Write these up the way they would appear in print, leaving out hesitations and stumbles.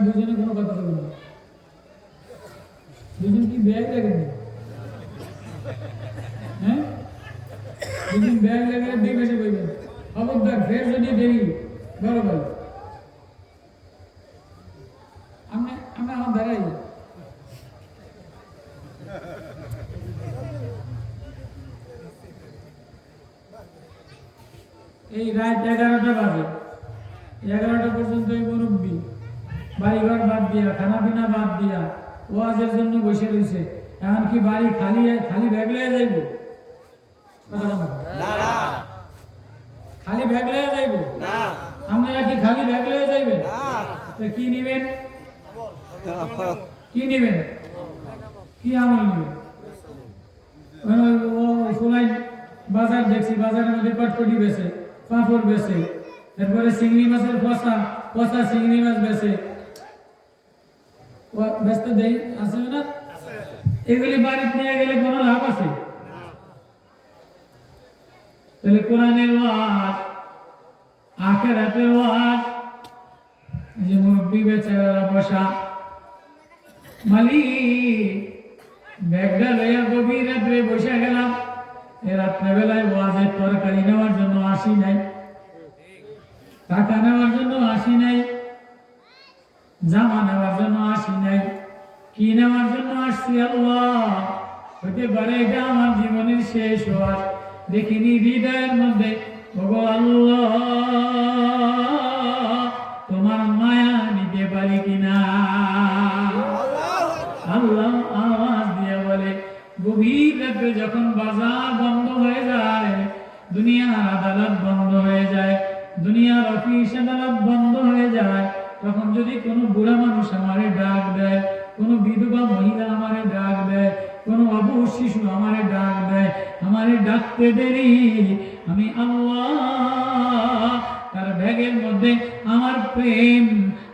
দুজনে কোনো কথা বলবেন না। দুজন কি ব্যাগ লাগেন? হ্যাঁ, দুজন ব্যাগ লাগালে দুই মাসে বইবেন। খবরদার ফের যদি দেরি বড় বল আমরা আমরা আমার দাঁড়াই। এই রাত 11টা বাজে, 11টা পর্যন্ত এই মুরব্বী বাড়িঘর বাদ দিয়া, খানা পিনা বাদ দিয়া ওয়াজের জন্য বসে রয়েছে। এমনকি বাড়ি খালি খালি ব্যাগ লয়ে যাইব? খালি ব্যাগ লয়ে যাইব? আপনারা কি খালি ব্যাগ লয়ে যাইবেন? কি নিবেন? কি নিবেন? কি আমল নিবেন? বাজার দেখছি, বাজারের মধ্যে কটকটি বেছে, পাঁপড় বেছে, এরপরে চিংড়ি মাছের পচা পচা চিংড়ি মাছ বেছে, ব্যস্ত দেই আছে না? এগুলি বাড়িতে নিয়ে গেলে কোনো লাভ আছে? তাহলে কোরআনের ওয়াজ, আখিরাতের ওয়াজ, যে মুরব্বী বেচারা বসা, মালিক ব্যাগটা লইয়া গভীর রাত্রে বসে গেলাম। এ রাত্রেবেলায় ওয়াজের তরকারি নেওয়ার জন্য আসি নাই, টাকা নেওয়ার জন্য আসি নাই, জামা নেওয়ার জন্য আসি নাই, কি নেওয়ার জন্য আসছি? আল্লাহ, হতে পারে এটা আমার জীবনের শেষ ওয়াজ। দেখিনি হৃদয়ের মধ্যে, ওগো আল্লাহ, তোমার মায়া নিতে পারি কিনা। আল্লাহ আওয়াজ দিয়ে বলে, গভীর রাতে যখন বাজার বন্ধ হয়ে যায়, দুনিয়ার আদালত বন্ধ হয়ে যায়, দুনিয়ার অফিস আদালত বন্ধ হয়ে যায়, তখন যদি কোনো বুড়া মানুষ আমারে ডাক দেয়, কোনো বিধবা মহিলা আমারে ডাক দেয়, কোনো অবুঝ শিশু আমারে ডাক দেয়, আমারে ডাকতে দেরি, আমি আল্লাহ তার ব্যাগের মধ্যে আমার প্রেম,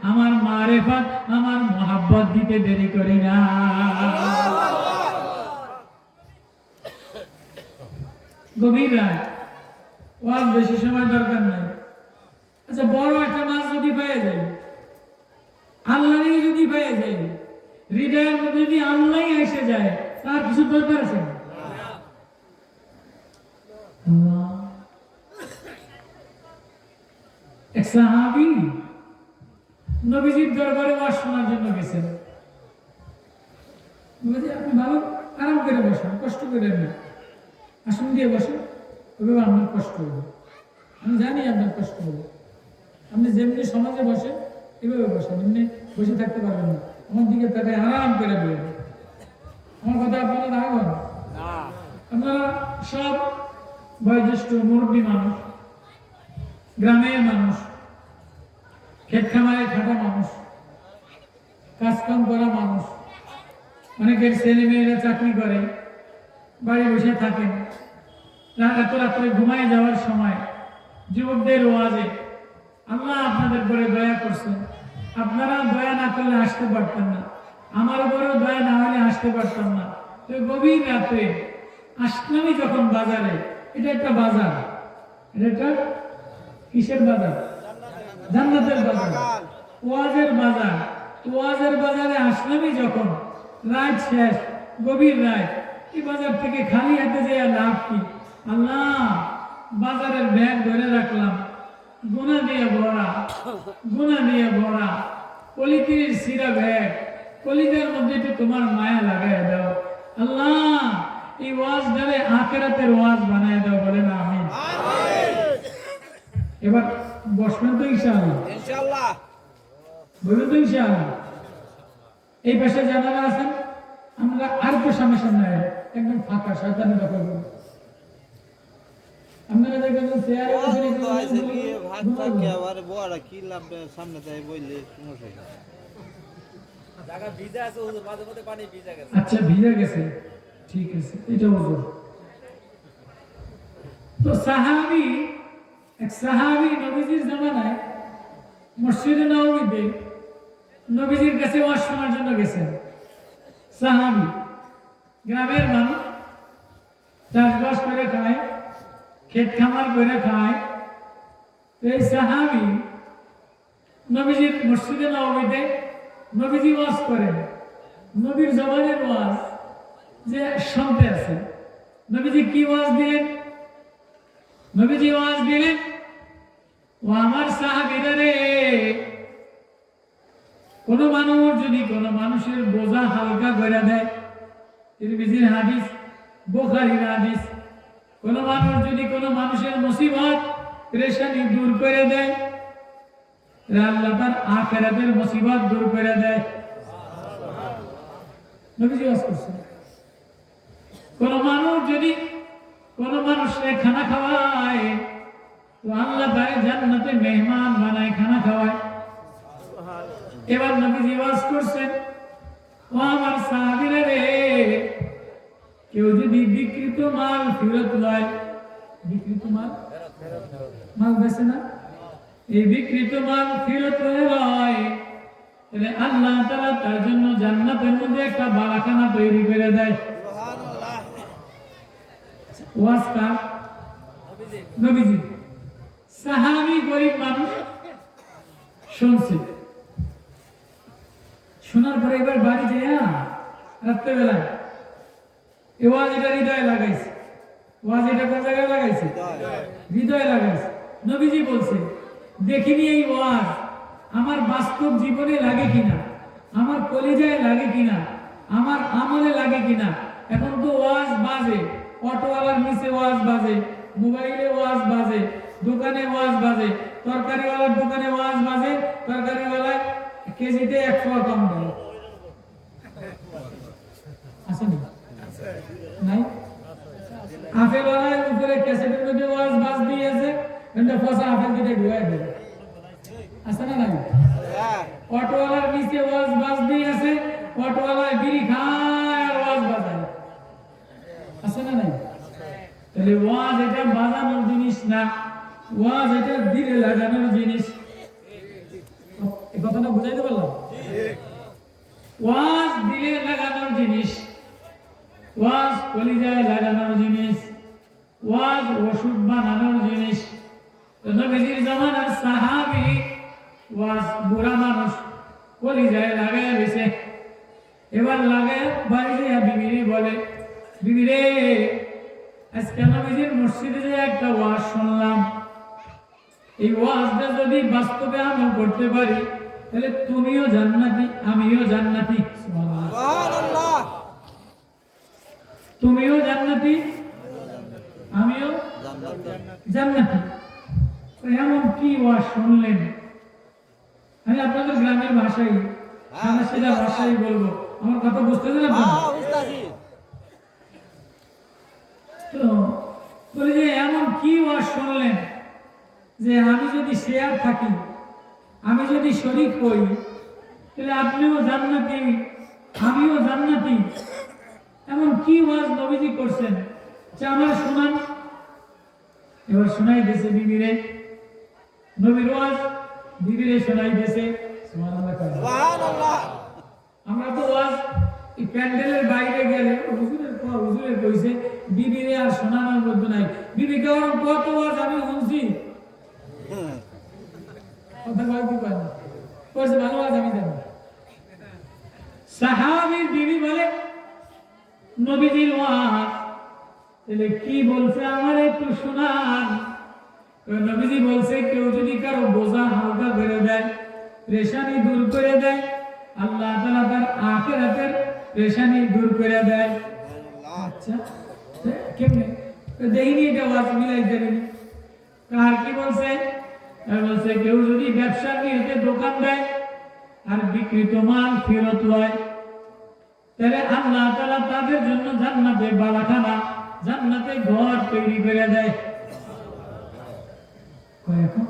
আমার মারেফাত, আমার মহাব্বত দিতে দেরি করি না। গভীর রাত, ওয়াজ বেশি সময় দরকার নাই। আচ্ছা, বড় একটা মাছ যদি পেয়ে যাই, আল্লাহই যদি পেয়ে যাই, হৃদয়ের মধ্যে যদি আল্লাহই এসে যায়, তার কিছু দরকার আছে না? এক সাহাবী নবীজির দরবারে ওয়াজ শোনার জন্য গেছেন। আপনি ভালো আরাম করে বসেন, কষ্ট করেন না, আসন দিয়ে বসেন, তবে আপনার কষ্ট হবে, আমি জানি আপনার কষ্ট হবে। আপনি যেমনি সমাজে বসেন এভাবে বসেন, এমনি বসে থাকতে পারবেন না। আমার দিকে তাকে আরাম করে বলেন, আমার কথা আপনারা রাখবেন। আপনারা সব বয়োজ্যেষ্ঠ মুরব্বী মানুষ, গ্রামের মানুষ, ক্ষেত খামারে খাটা মানুষ, কাজকাম করা মানুষ, অনেকের ছেলে মেয়েরা চাকরি করে, বাড়ি বসে থাকেন, এত রাত্রে ঘুমায় যাওয়ার সময় যুবকদের ওয়াজে আল্লাহ আপনাদের উপরে দয়া করছেন। আপনারা দয়া না করলে আসতে পারতেন না, আমার উপরেও দয়া না হলে আসতে পারতাম না। তো গভীর রাতে আসলামই যখন বাজারে, এটা একটা বাজার, এটা একটা কিসের বাজার? জান্নাতের বাজার, ওয়াজের বাজার। ওয়াজের বাজারে আসলামই যখন, রাত শেষ, গভীর রাত, এই বাজার থেকে খালি হাতে যায় লাভ কি? আল্লাহ, বাজারের ব্যাগ ধরে রাখলাম, গুনাহ দিয়ে ভরা, গুনাহ দিয়ে ভরা, পলিথিনের সিরা ব্যাগ, কলিজার মধ্যে একটু তোমার মায়া লাগাই দাও আল্লাহ। এই ওয়াজ ধরে আখিরাতের ওয়াজ বানায় দাও, বলে না আমিন। এবার বসবেন তো ইনশাআল্লাহ? ইনশাআল্লাহ বলবেন তো ইনশাআল্লাহ? এই পাশে যারা আছেন, আমরা আর একটু সামনে সামনে একদম ফাঁকা, শয়তানি দখল করব। আপনারা দেখবেন চেয়ারে বসে ভাত থাকে, আবার বড় কি লাভ সামনে তাই বললে সমস্যা কি? জায়গা ভিজা আছে, হুজুর মাঝে মধ্যে পানি ভিজা গেছে। আচ্ছা, ভিজা গেছে, ঠিক আছে, এটা হুজুর। তো সাহাবী, এক সাহাবী নবীজির জামানায় মসজিদে নববীতে নবীজির কাছে ওয়াজ শোনার জন্য গেছেন। সাহাবী গ্রামের মানুষ, চাষবাস করে খায়, ক্ষেত খামার করে খায়। এই সাহাবী নবীজির মসজিদে নববীতে নবীজি ওয়াজ করেন, নবীর জবানের ওয়াজ যে শুনতে আছে। নবীজি কি ওয়াজ দিলেন? নবীজি ওয়াজ দিলেন, ও আমার সাহাবীরা রে, কোন মানুষ যদি কোন মানুষের বোঝা হালকা করে দেয়, তিরমিজির হাদিস, বুখারীর হাদিস, কোন মানুষ যদি কোন মানুষের মুসিবত পেরেশানি দূর করে দেয়, আল্লাহ তার আখিরাতের মুসিবত দূর করে দেয়। নবীজি ওয়াজ করছেন। কোন মানুষ যদি কোন মানুষকে খানা খাওয়ায়, তো আল্লাহ তার জান্নাতে মেহমান বানায় খানা খাওয়ায়। এবার নবীজি ওয়াজ করছেন, ও আমার সাহাবীরা রে, কেউ যদি বিকৃত মাল ফেরত লয়, বিকৃত মাল বেছে না, এই বিকৃত মাল ফেরত লয়, তাহলে আল্লাহ তাআলা তার জন্য জান্নাতের মধ্যে একটা বালাখানা তৈরি করে দেয়। ওয়াজ কার? নবীজি। সাহাবী গরিব মানুষ শুনছে, শোনার পরে এবার বাড়ি যায় রাত্রেবেলায় এ ওয়াজ এটা হৃদয়ে লাগাইছে। ওয়াজ এটা কোন জায়গায় লাগাইছে? হৃদয়ে লাগাইছে। নবীজি বলছে, দেখিনি এই ওয়াজ আমার বাস্তব জীবনে লাগে কিনা, আমার কলিজায় লাগে কিনা, আমার আমলে লাগে কিনা। এখন তো ওয়াজ বাজে, অটোওয়ালার নিচে ওয়াজ বাজে, মোবাইলে ওয়াজ বাজে, দোকানে ওয়াজ বাজে, তরকারিওয়ালার দোকানে ওয়াজ বাজে, তরকারিওয়ালা কেজিতে 100 কম দেয়। আসেনি? নাই? আপেলওয়ালার উপরে ক্যাসেটের মধ্যে ওয়াজ বাজ দিয়েছে, এটা ফসা আপেল দিতে ঢুকাই দেবে। আছে না নাই? অটোওয়ালার নিচে ওয়াজ বাজ দিয়েছে, অটোওয়ালা বিড়ি খায় আর ওয়াজ বাজায়। আছে না নাই? তাহলে ওয়াজ এটা বাজানোর জিনিস না, ওয়াজ এটা দিলে লাগানোর জিনিস। এই কথাটা বুঝাইতে পারলাম? ওয়াজ দিলে লাগানোর জিনিস, ওয়াজ কলিজায় লাগানোর জিনিস, ওয়াজ ওষুধ বানানোর জিনিস। নবীজির জামানার সাহাবী ওয়াজ বুড়া মানুষ কলিজায় লাগায় দিছে। এবার লাগায় বাড়ি যায় বিবিরে বলে, বিবিরে আজকে নবীজির মসজিদে যে একটা ওয়াজ শুনলাম, এই ওয়াজটা যদি বাস্তবে আমল করতে পারি তাহলে তুমিও জান্নাতি আমিও জান্নাতি। সুবহানাল্লাহ। তুমিও জান্নাতি আমিও জান্নাতি। এমন কি ওয়াজ শুনলেন? আমি আপনাদের গ্রামের ভাষায় সাদাসিধা ভাষায় বলবো, আমার কথা বুঝতেছেন আপনারা? তো বলে যে এমন কি ওয়াজ শুনলেন যে আমি যদি শেয়ার থাকি, আমি যদি শরীক হই, তাহলে আপনিও জান্নাতি আমিও জান্নাতি। এমন কি ওয়াজ নবীজি করছেন যে আমার শোনান। এবার শোনাই দিয়েছে বিবিরে, নবীর ওয়াজ বিবিরে শোনাই দিয়েছে। সুবহানাল্লাহ। আমরা তো ওয়াজ এই প্যান্ডেলের বাইরে গেলে হুজুরের কইছে, বিবিরে আর শোনানোর মধ্যে নাই। বিবিকে ওরকম কত ওয়াজ আমি শুনছি, কথা কয় কি পায় না, কইছে ভালো ওয়াজ আমি জানি। সাহাবীর বিবি বলে, নবীজির ওয়াজ তাহলে কি বলছে আমার একটু শোনান। নবীজি বলছে, কেউ যদি কারো বোঝা হালকা করে দেয়, পেরেশানি দূর করে দেয়, আল্লাহ তাআলা তার আখিরাতের পেরেশানি দূর করে দেয়। আচ্ছা কেমনে দেখিনি? এটা ওয়াজ মিলাই দেবেন। কার কি বলছে? বলছে কেউ যদি ব্যবসার নিয়তে দোকান দেয় আর বিক্রিত মাল ফেরত লয়, তাহলে আল্লাহ তাআলা তাদের জন্য জান্নাতে বালাখানা, জান্নাতে ঘর তৈরি করে দেয়। এখন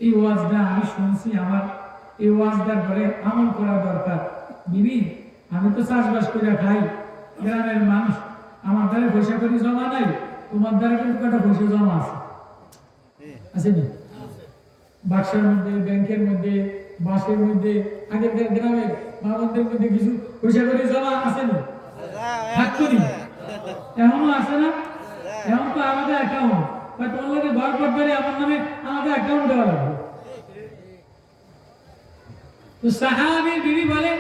এই ওয়াজটা আমি শুনছি, আমার এই ওয়াজটার পরে আমল করা দরকার। বিবি আমি তো চাষবাস করে খাই, গ্রামের মানুষ, আমার দ্বারা পয়সা করে জমা নাই, তোমার দ্বারা কিন্তু কটা পয়সা জমা আছে, আসেনি? বাক্সের মধ্যে, ব্যাংকের মধ্যে, বাসের মধ্যে, আগের গ্রামের বাবাদের মধ্যে কিছু পয়সা করে জমা আসেনি? থাকতনি, এমনও আছে না? এমন তো আমাদের অ্যাকাউন্ট বা তোমার লোকে ঘর করতে আমার নামে আমাদের অ্যাকাউন্ট দেওয়া লাগবে। তো তো সাহাবীর বিবি বলে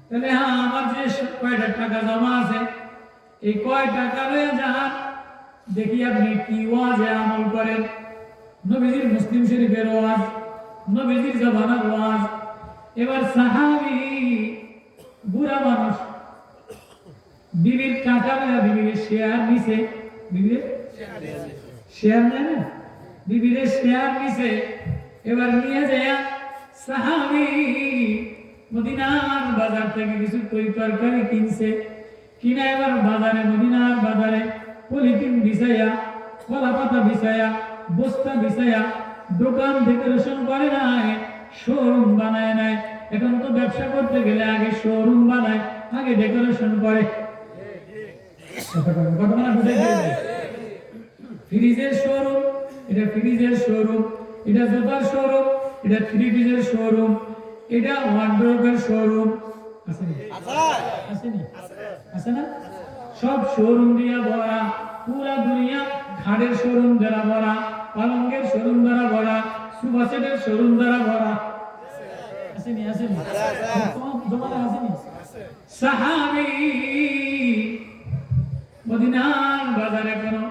তাহলে হ্যাঁ আমার যে কয়টা টাকা জমা আছে এই কয় টাকা লয়ে যান দেখি আপনি কি ওয়াজে আমল করেন। নবীজির মুসলিম শরীফের ওয়াজ, নবীজির জবানের ওয়াজ। এবার সাহাবী বুড়া মানুষ বিবির টাকা লয়ে বিবির শেয়ার নিছে, বিবির শেয়ার নেয় না, বিবির শেয়ার নিছে। এবার নিয়ে যায় সাহাবী মদিনার বাজার থেকে কিছু তরকারি কিনছে, কিনা এবার বাজারে মদিনার বাজারে পলিথিন বিছাইয়া, কলা পাতা বিছাইয়া, বস্তা বিছাইয়া দোকান ডেকোরেশন করে নাই, শোরুম বানায় নাই। এখন তো ব্যবসা করতে গেলে আগে শোরুম বানায়, আগে ডেকোরেশন করে। ফ্রিজের শোরুম, এটা ফ্রিজের শোরুম, এটা জুতার শোরুম, এটা থ্রি পিসের শোরুম, এটা ওয়ার্ডরোবের শোরুম। আছে না? সব শোরুম দিয়া ভরা, পুরা দুনিয়া খাটের শোরুম দ্বারা ভরা, পালঙ্গের শোরুম দ্বারা ভরা, সোফা সেটের শোরুম দ্বারা ভরা। আসেনি? আসেনি? জমানা আসেনি? সাহাবী মদিনার বাজারে কোনো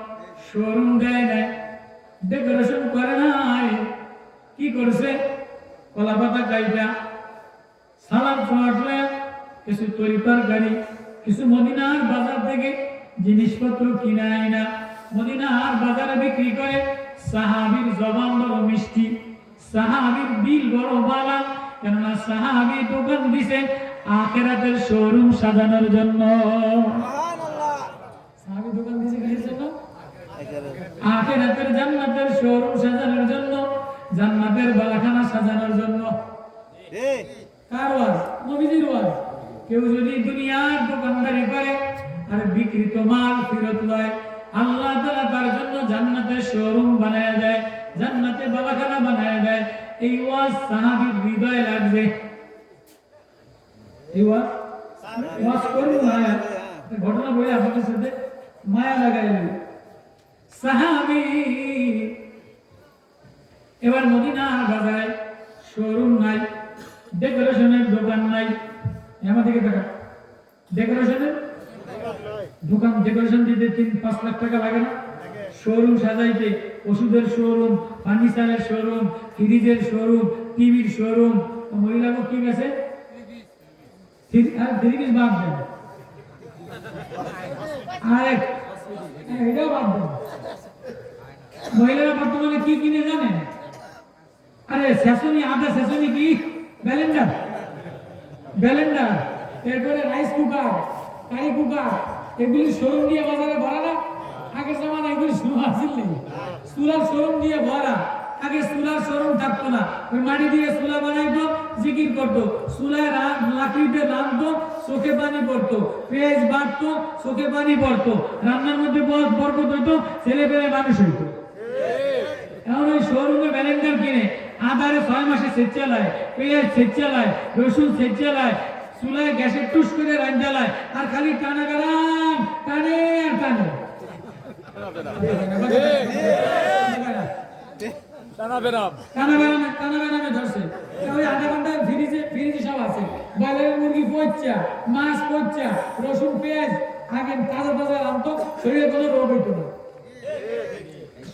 শোরুম দেয় নাই, ডেকোরেশন করে নাই। কি করছে? কলা পাতা কাইটা, সালাদ ফাটলে কিছু তরকারি, কিছু মদিনার বাজার থেকে জিনিসপত্র কিনে আইনা মদিনার বাজারে বিক্রি করে। সাহাবীর জবান বড় মিষ্টি, সাহাবীর দিল বড় বালা, কেননা সাহাবী দোকান দিছে আখিরাতের শোরুম সাজানোর জন্য। সাহাবী দোকান দিছে কিসের জন্য? আখিরাতের জান্নাতের শোরুম সাজানোর জন্য, জান্নাতের বালাখানা সাজানোর জন্য। কার ওয়াজ? নবীজির ওয়াজ। কেউ যদি দুনিয়ার দোকানদারি করে আর বিক্রিত মাল ফেরত লয়, আল্লাহ তাআলা তার জন্য জান্নাতের শোরুম বানায় দেয়, জান্নাতে বালাখানা বানায় দেয়। এই ওয়াজ সাহাবীর হৃদয়ে লাগবে। এই ওয়াজ করবো না, ঘটনা বলে আপনাদের সাথে মায়া লাগাইল। সাহাবী এবার মদিনার বাজারে শোরুম নাই, ডেকোরেশনের দোকান নাই। আমার দিকে দেখা, ডেকোরেশনের দোকান, ডেকোরেশন দিতে 3-5 লাখ টাকা লাগে না? শোরুম সাজাইতে, ওষুধের শোরুম, ফার্নিচারের শোরুম, ফ্রিজের শোরুম, টিভির শোরুম। মহিলাকে কি গেছে? থ্রি পিস বাদ দেন, আরেক এটাও বাদ দেন। মহিলারা বর্তমানে কি কিনে জানেন? আরে সেসনি, আদা সেসনি কি ব্যালেন্ডার, ব্যালেন্ডার, এরপরে রাইস কুকার, কারি কুকার, এগুলি শোরুম দিয়ে বাজারে ভরা না? আগের জামানা এগুলি শুরু আসছিল, চুলার শোরুম দিয়ে ভরা। আগে চুলার শোরুম থাকতো না, ওই মাটি দিয়ে চুলা বানাইতো, জিকির করতো, চুলায় লাকড়িতে রাঁধতো, চোখে পানি পড়তো, পেঁয়াজ বাটতো, চোখে পানি পড়তো, রান্নার মধ্যে বরকত হইতো, ছেলে পেলে মানুষ হইতো। এখন ওই শোরুমে ব্যালেন্ডার কিনে আদারে 6 মাসে সেচ চালায়, পেঁয়াজ সেচ চালায়, রসুন সেচ চালায়, চুলায় গ্যাসে টুস করে রান জ্বালায়, আর খালি টানা বেড়াম, টানে আর টানে। টানা বেড়ামে ধরছে। ওই আধা ঘন্টায় ফ্রিজে সব আছে, ব্রয়লারের মুরগি পচা, মাছ পচা, রসুন পেঁয়াজ আগে তাজা তাজা রাখতো, শরীরে কোনো রোগ হইতো না।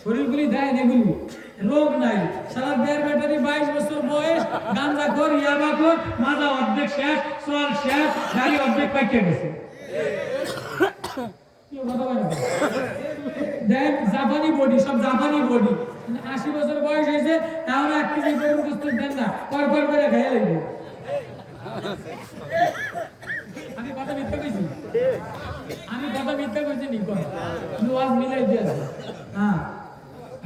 শরীরগুলি দেয় এগুলি, রোগ নাই। সারা দেড় ব্যাটারি 22 বছর বয়স, গাঁজা খোর, ইয়াবা খোর, মাজা অর্ধেক শেষ, চল শেষ, গাড়ি অর্ধেক পাইকে গেছে। দেখ জাপানি বডি, সব জাপানি বডি। 80 বছর বয়স হয়েছে, এখন 1 কেজি গরুর গোশত দেন না, পর করে খাইয়া লাগবে। আমি কথা মিথ্যা কইছি, আমি কথা মিথ্যা কইছি নি? ওয়াজ মিলাই দিয়েছে। হ্যাঁ,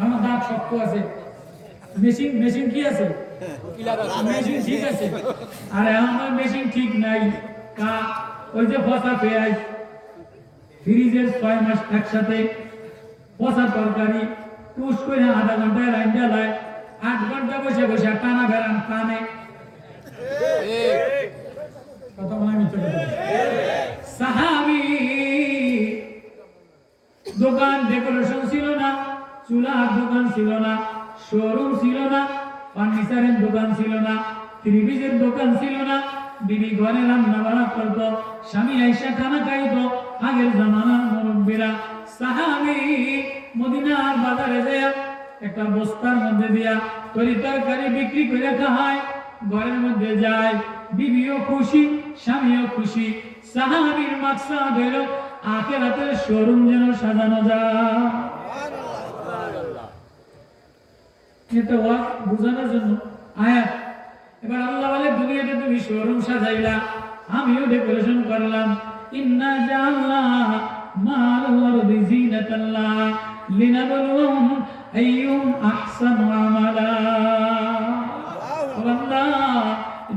আমার দাঁত শক্ত আছে, মেশিন কি আছে? মেশিন ঠিক আছে। আর আমার মেশিন ঠিক নাই। ওই যে পচা পেঁয়াজ, ফ্রিজের 6 মাস একসাথে, পচা তরকারি টুস করে আধা ঘন্টায় রাইন জ্বালায়, 8 ঘন্টা বসে বসে টানা বেড়ান টানে। কথা বলা মিথ্যা কথা। সাহাবী দোকান ডেকোরেশন ছিল না, চুলার দোকান ছিল না, শোরুম ছিল না, ফার্নিচারের দোকান ছিল না, ত্রিভুজের দোকান ছিল না, বিবি ঘরে রান্না বান্না করত, স্বামী আইসা খানা খাইতো। আগের জামানার মুরব্বীরা সাহাবী মদিনার বাজারে যায় একটা বস্তার মধ্যে দিয়া তরি তরকারি বিক্রি করে খায়, ঘরের মধ্যে যায়, বিবিও খুশি, স্বামীও খুশি। সাহাবীর মাকসাদ হলো আখিরাতের শোরুম যেন সাজানো যায়। এটা ওয়াজ বোঝানোর জন্য আয়াত। এবার আল্লাহ বলে দুনিয়াতে তুমি শোরুম সাজাইলা, আমিও ডেকোরেশন করলাম। ইন্না জাআলনা মা'আল আরদি জিনাতাল্লাহ লিনাবলুহুম আইয়ুম আহসানু আমালা। আল্লাহ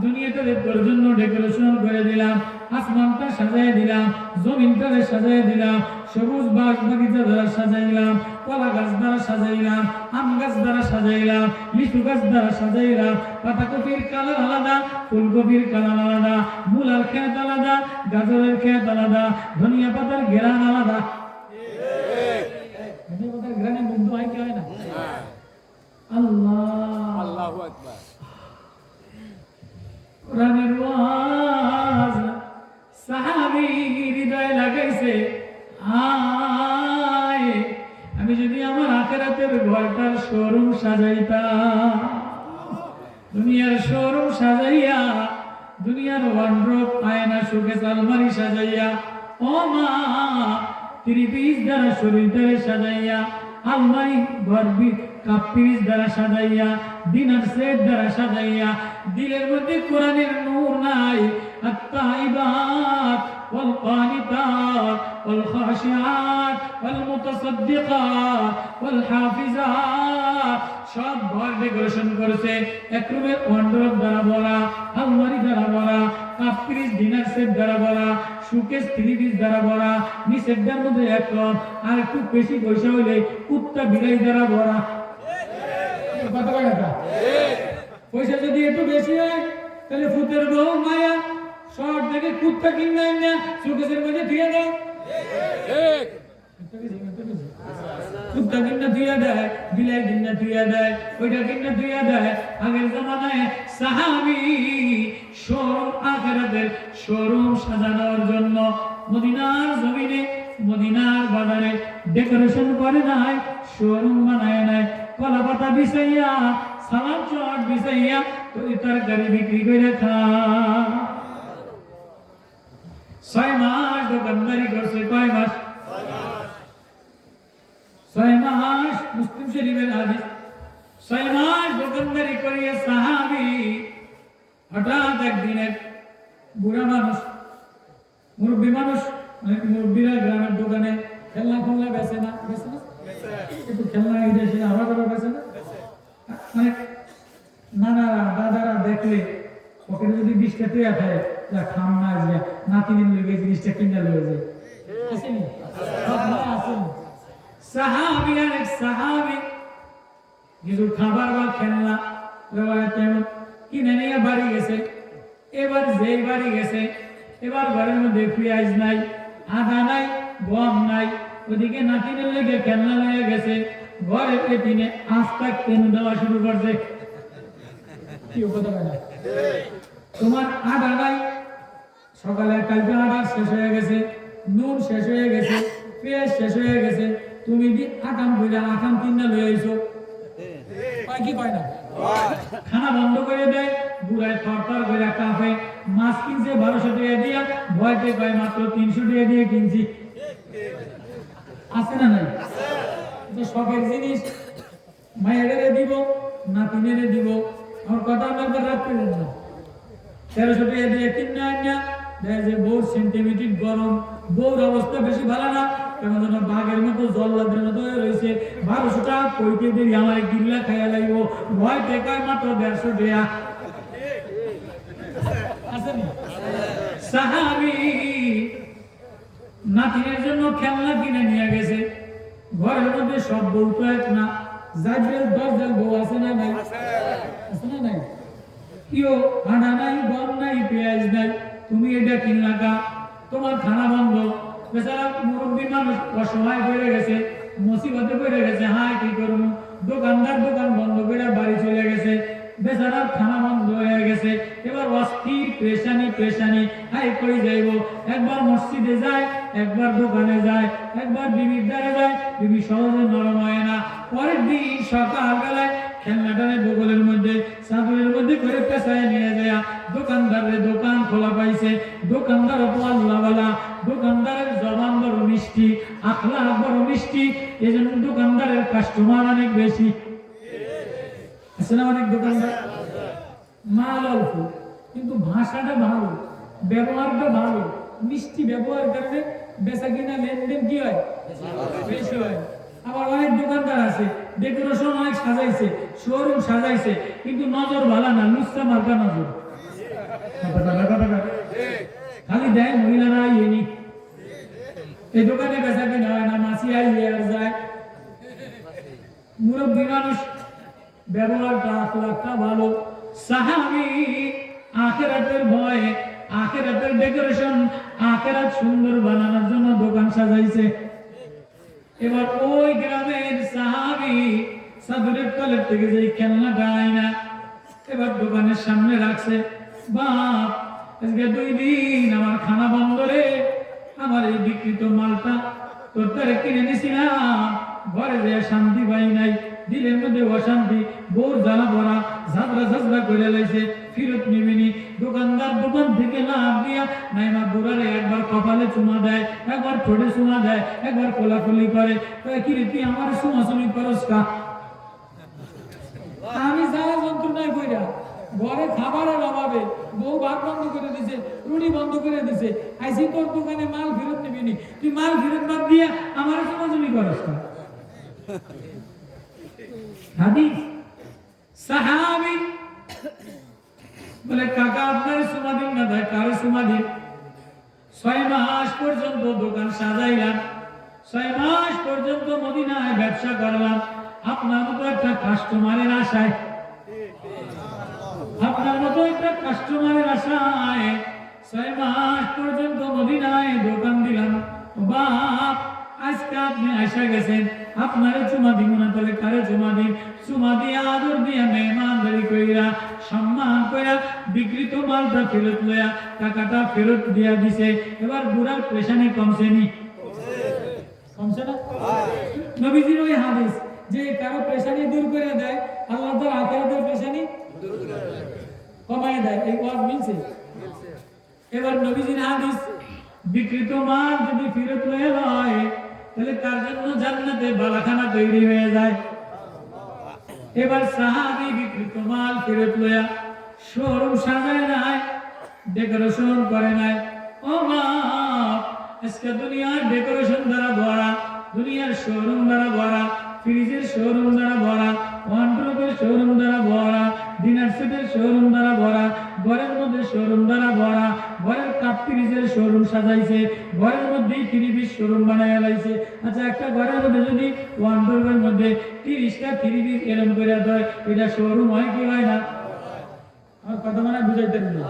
দুনিয়াতে তোর জন্য ডেকোরেশন করে দিলাম, আসমানটা সাজাই দিলাম, জমিনটা সাজাই দিলাম, সবুজ বাগ বাগিচা দ্বারা সাজাইলাম, কলা গাছ দ্বারা সাজাইলাম, আম গাছ দ্বারা সাজাইলাম, লিচু গাছ দ্বারা সাজাইলাম। পাতাকপির কালার আলাদা, ফুলকপির কালার আলাদা, মূলার ক্ষেত আলাদা, গাজরের ক্ষেত আলাদা, ধনিয়া পাতার ঘেরান আলাদা। ধনিয়া পাতার ঘেরানে বন্ধু হয় কি হয় না? আল্লাহ আল্লাহু আকবার। কোরআনের ওয়াজ সাহাবী হৃদয় লাগাইছে, আয় আমি যদি আমার আখিরাতের ঘরটার শোরুম সাজাইতাম, দুনিয়ার শোরুম সাজাইয়া, দুনিয়ার ওয়ার্ড্রোব আয়না শোকেস আলমারি সাজাইয়া, ও মা ত্রিপিস দ্বারা শরীরটারে সাজাইয়া, আলমারি ঘরবি কাপিস দ্বারা সাজাইয়া, ডিনার সেট দ্বারা সাজাইয়া, দিলের মধ্যে কোরআনের নূর নাই। আত-তাইবাত ওয়াল কানিতাত ওয়াল খাশিআত ওয়াল মুতাসাদ্দিকাত ওয়াল হাফিজাত, সব ঘর ডেকোরেশন করেছে। এক রুমের ওয়ার্ড্রোব দ্বারা ভরা, আলমারি দ্বারা ভরা, কাপিস ডিনার সেট দ্বারা ভরা, শোকেস ত্রিপিস দ্বারা ভরা, নিচেরটার মধ্যে একরকম, আর একটু বেশি পয়সা হইলে কুত্তা বিলাই দ্বারা ভরা। কত টাকা? পয়সা যদি একটু বেশি হয় তাহলে ফুতের বউ মায়া শহর থেকে কুত্তা কিনে না শোকেসের মধ্যে দিয়ে দাও, কুত্তা কিনা ধুইয়া দেয়, বিলাই কিনা ধুইয়া দেয়, ওইটা কিনা ধুইয়া দেয়। আগের জামানায় সাহাবী শোরুম আখিরাতের শোরুম সাজানোর জন্য মদিনার জমিনে, মদিনার বাজারে ডেকোরেশন করে নাই, শোরুম বানায় নাই। কলা পাতা বিছাইয়া, সালাম চট বিছাইয়া তরকারি বিক্রি করে খা। 6 মাস দোকানদারি করছে। কয় মাস? 6 মাস। মুসলিম শরীফের হাদিস। 6 মাস দোকানদারি করিয়া সাহাবী হঠাৎ একদিন এক বুড়া মানুষ, মুরব্বী মানুষ, মুরব্বীরা গ্রামের দোকানে খেলনা খুলনা বেচে না, বেচে না একটু খেলনা এটা সেটা আবার আবার বেচে না, মানে নানারা দাদারা দেখলে ওখানে যদি 20টা টিয়া খায়, যা খাম না আজকে নাতিনের লোক এই জিনিসটা কিনে লয়ে যায়। আসেনি? আসেনি? সাহাবী আর এক সাহাবী কিছু খাবার বা খেলনা তেমন কিনে নিয়ে বাড়ি গেছে। এবার যেই বাড়ি গেছে, এবার ঘরের মধ্যে পেঁয়াজ নাই, আদা নাই, গম নাই, ওদিকে নাতিনের লেগে খেলনা লয়ে গেছে। ঘরের পেটিনে আস্তা কেন দেওয়া শুরু করছে। কি কথা বলে? তোমার আদা নাই, সকালে কালকে আদা শেষ হয়ে গেছে, নুন শেষ হয়ে গেছে, পেঁয়াজ শেষ হয়ে গেছে, তুমি দি আকাম কইরা আকাম কিনা লয়ে আইছো। কয় কি কয় না? খানা বন্ধ করে দেয়, বুড়ায় থরথর করে কাঁপে। মাছ কিনছে 1200 টাকা দিয়া, ভয়তে কয় মাত্র 300 টাকা দিয়ে কিনছি। আছে না নাই? শখের জিনিস মায়েরে দিব, নাতিনেরে দিব, আমার কথা আমার রাত পেলেন না। 1300 টাকা দিয়ে কিনে আনিয়া দেখা যায় বউর সেন্টিমিটার গরম, বউর অবস্থা বেশি ভালো না, কেমন যেন বাঘের মতো জল্লাদের মতো রয়েছে। 1200 টাকা কইতে দেরি, আমার গিল্লা খাইয়া লাগব, ভয় টেকায় মাত্র 150 টাকা। সাহাবী নাতিনের জন্য খেলনা কিনে নিয়ে গেছে। ঘরের মধ্যে সব বউ তো এক না, যাইবে 10 জন বউ আছে না নাই? আছে না নাই? কিও আটা নাই, গম নাই, পেঁয়াজ নাই, তুমি এটা কিনলা কা? তোমার খানা বন্ধ। বেচারা মুরব্বী মানুষ অসহায় পড়ে গেছে, মুসিবতে পড়ে গেছে। হায় কি করবো? দোকানদার দোকান বন্ধ করে বাড়ি চলে গেছে। বেচারার খানা বন্ধ হয়ে গেছে। এবার অস্থির পেশানি হাই কই যাইব। একবার মসজিদে যায়, একবার দোকানে যায়, একবার বিবির দ্বারে যায়, বিবি সহজে নরম হয় না। পরের দিন সকালবেলায় খেলনাটারে বগলের মধ্যে চাদরের মধ্যে করে পেশায় নিয়ে যায়। দোকানদারের দোকান খোলা পাইছে। দোকানদার তো আল্লাহওয়ালা, দোকানদারের জবান বড় মিষ্টি, আখলাক বড় মিষ্টি, এই জন্য দোকানদারের কাস্টমার অনেক বেশি। আছে না অনেক দোকানদার? মাল অল্প কিন্তু ভাষাটা ভালো, ব্যবহারটা ভালো, মিষ্টি ব্যবহার করলে বেচা কিনা লেনদেন কি হয়? বেশি হয়। আবার অনেক দোকানদার আছে ডেকোরেশন অনেক সাজাইছে, শোরুম সাজাইছে, কিন্তু নজর ভালো না, লুচ্চা মার্কা নজর, খালি দেয় মহিলারা ইয়েনি। এই দোকানে বেচা কিনা হয় না, মাসি আইলে আর যায়। মুরব্বী মানুষ, ব্যবহারটা আখলাকটা ভালো। সাহাবী আখিরাতের ভয়ে, আখিরাতের ডেকোরেশন, আখিরাত সুন্দর বানানোর জন্য দোকান সাজাইছে। এবার ওই গ্রামের সাহাবী চাদরের তলের থেকে যে খেলনাটা আয়না এবার দোকানের সামনে রাখছে। বাপ, আজকে 2 দিন আমার খানা বন্ধ রে, আমার এই বিক্রিত মালটা তোর তারে কিনে নিছিলাম, ঘরে যে শান্তি পাই নাই, দিলের মধ্যে অশান্তি, বোর জ্বালা ভরা, ঝাঁঝরা করে লাইছে, ফেরত নিবিনি। দোকানদার দোকান থেকে লাভ দিয়া নাইমা বুড়ারে একবার কপালে চুমা দেয়, একবার ঠোঁটে চুমা দেয়, একবার কোলাকুলি করে। কি রে তুই আমার চুমাচুমি করস কা? আমি যারা যন্ত্রণায় কইরা ঘরে খাবারের অভাবে বউ ভাত বন্ধ করে দিছে, রুটি বন্ধ করে দিছে, আইসি তোর দোকানে মাল ফেরত নিবিনি, তুই মাল ফেরত বাদ দিয়া আমার চুমাচুমি করস কা? হাদিস সাহাবী বলে কাকা আপনার সুমা দিন না, ভাই কারো সুমা দিন। 6 মাস পর্যন্ত দোকান সাজাইলাম, 6 মাস পর্যন্ত মদিনায় ব্যবসা করলাম আপনার মতো একটা কাস্টমারের আশায়, আপনার মতো একটা কাস্টমারের আশায় 6 মাস পর্যন্ত মদিনায় দোকান দিলাম। বাপ, আজকে আপনি আশা গেছেন, আপনারে চুমা দিব না, তাহলে কারে চুমা দিন? চুমা দিয়া আদর দিয়া মেহমানদারি কইরা সম্মান কইরা বিক্রিত মালটা ফেরত লয়া টাকাটা ফেরত দিয়া দিছে। এবার বুড়ার পেশানি কমছে নি? কমছে না? নবীজির ওই হাদিস যে কারো পেশানি দূর করে দেয়, আল্লাহ তাআলা আখিরাতের পেশানি কমায় দেয়, এই ওয়াজ মিলছে? এবার নবীজির হাদিস, বিক্রিত মাল যদি ফেরত লয়ে হয় তাহলে তার জন্য জান্নাতে বালাখানা তৈরি হয়ে যায়। এবার সাহাবী বিক্রিত মাল ফেরত লয়া শোরুম সাজায় নাই, ডেকোরেশন করে নাই। ও বাপ, আজকে দুনিয়ার ডেকোরেশন দ্বারা ভরা, দুনিয়ার শোরুম দ্বারা ভরা, ফ্রিজের শোরুম দ্বারা ভরা, ওয়ানড্রোবের শোরুম দ্বারা ভরা, ডিনার সেটের শোরুম দ্বারা ভরা, ঘরের মধ্যে শোরুম দ্বারা ভরা, ঘরের কাপ ফ্রিজের শোরুম সাজাইছে, ঘরের মধ্যেই 30-20 শোরুম বানায় লাইছে। আচ্ছা, একটা ঘরের মধ্যে যদি ওয়ানড্রোবের মধ্যে 30টা 30-20 এরকম করে দেয়, এটা শোরুম হয় কি হয় না? আমার কথা মানে বুঝাইতে পারি?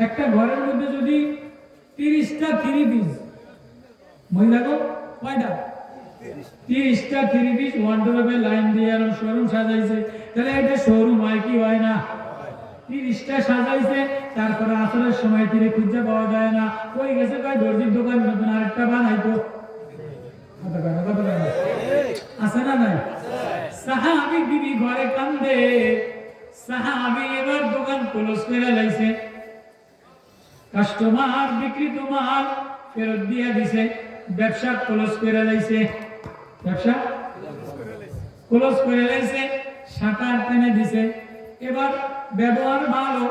একটা ঘরের মধ্যে যদি 30টা 30-20 মহিলা গো কয়টা? 30টা 30-20 ওয়ানড্রোবের লাইন দিয়ে এরকম শোরুম সাজাইছে, তাহলে এটা শোরুম হয় কি হয় না? 30টা সাজাইছে, তারপরে আসরের সময় তীরে খুঁজে পাওয়া যায় না, ওই গেছে কয় দর্জির দোকান নতুন আরেকটা বানাইতো। আছে না নাই? সাহাবী বিবি ঘরে কান্দে, সাহাবী এবার দোকান ক্লোজ করে লাইছে, কাস্টমার বিক্রিত মাল ফেরত দিয়ে দিছে, ব্যবসা ক্লোজ করে লাইছে, ব্যবসা ক্লোজ করে লাইছে, শাটার টেনে দিছে। এবার ব্যবহার ভালো,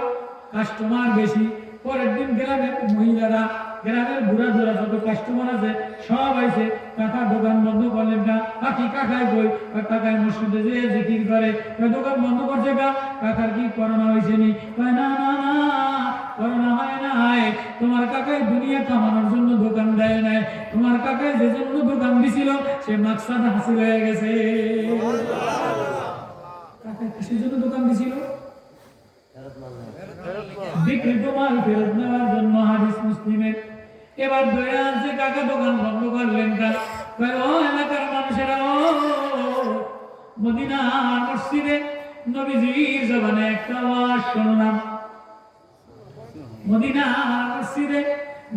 কাস্টমার বেশি। পরের দিন গ্রামের মহিলারা, গ্রামের বুড়া ধরা যত কাস্টমার আছে সব আইছে, কাকা দোকান বন্ধ করলেন না? কাকি কাকায় কই? কাকায় মসজিদে যে জিকির করে। দোকান বন্ধ করছে কা? কাকার কি করোনা হয়েছে নি? না না না, করোনা হয় নাই, তোমার কাকায় দুনিয়া কামানোর জন্য দোকান দেয় নাই, তোমার কাকায় যে জন্য দোকান দিছিল সে মাকসাদ হাসিল হয়ে গেছে। কাকায় কিসের জন্য দোকান দিছিল? বিক্রিত মাল ফেরত নেওয়ার জন্য, হাদিস মুসলিমের। এবার দয়া আছে, কাকা দোকান বন্ধ করলেন কা? ও এলাকার মানুষেরা, ও মদিনার মসজিদে নবীজির জবানে একটা ওয়াজ শুনলাম। মদিনার মসজিদে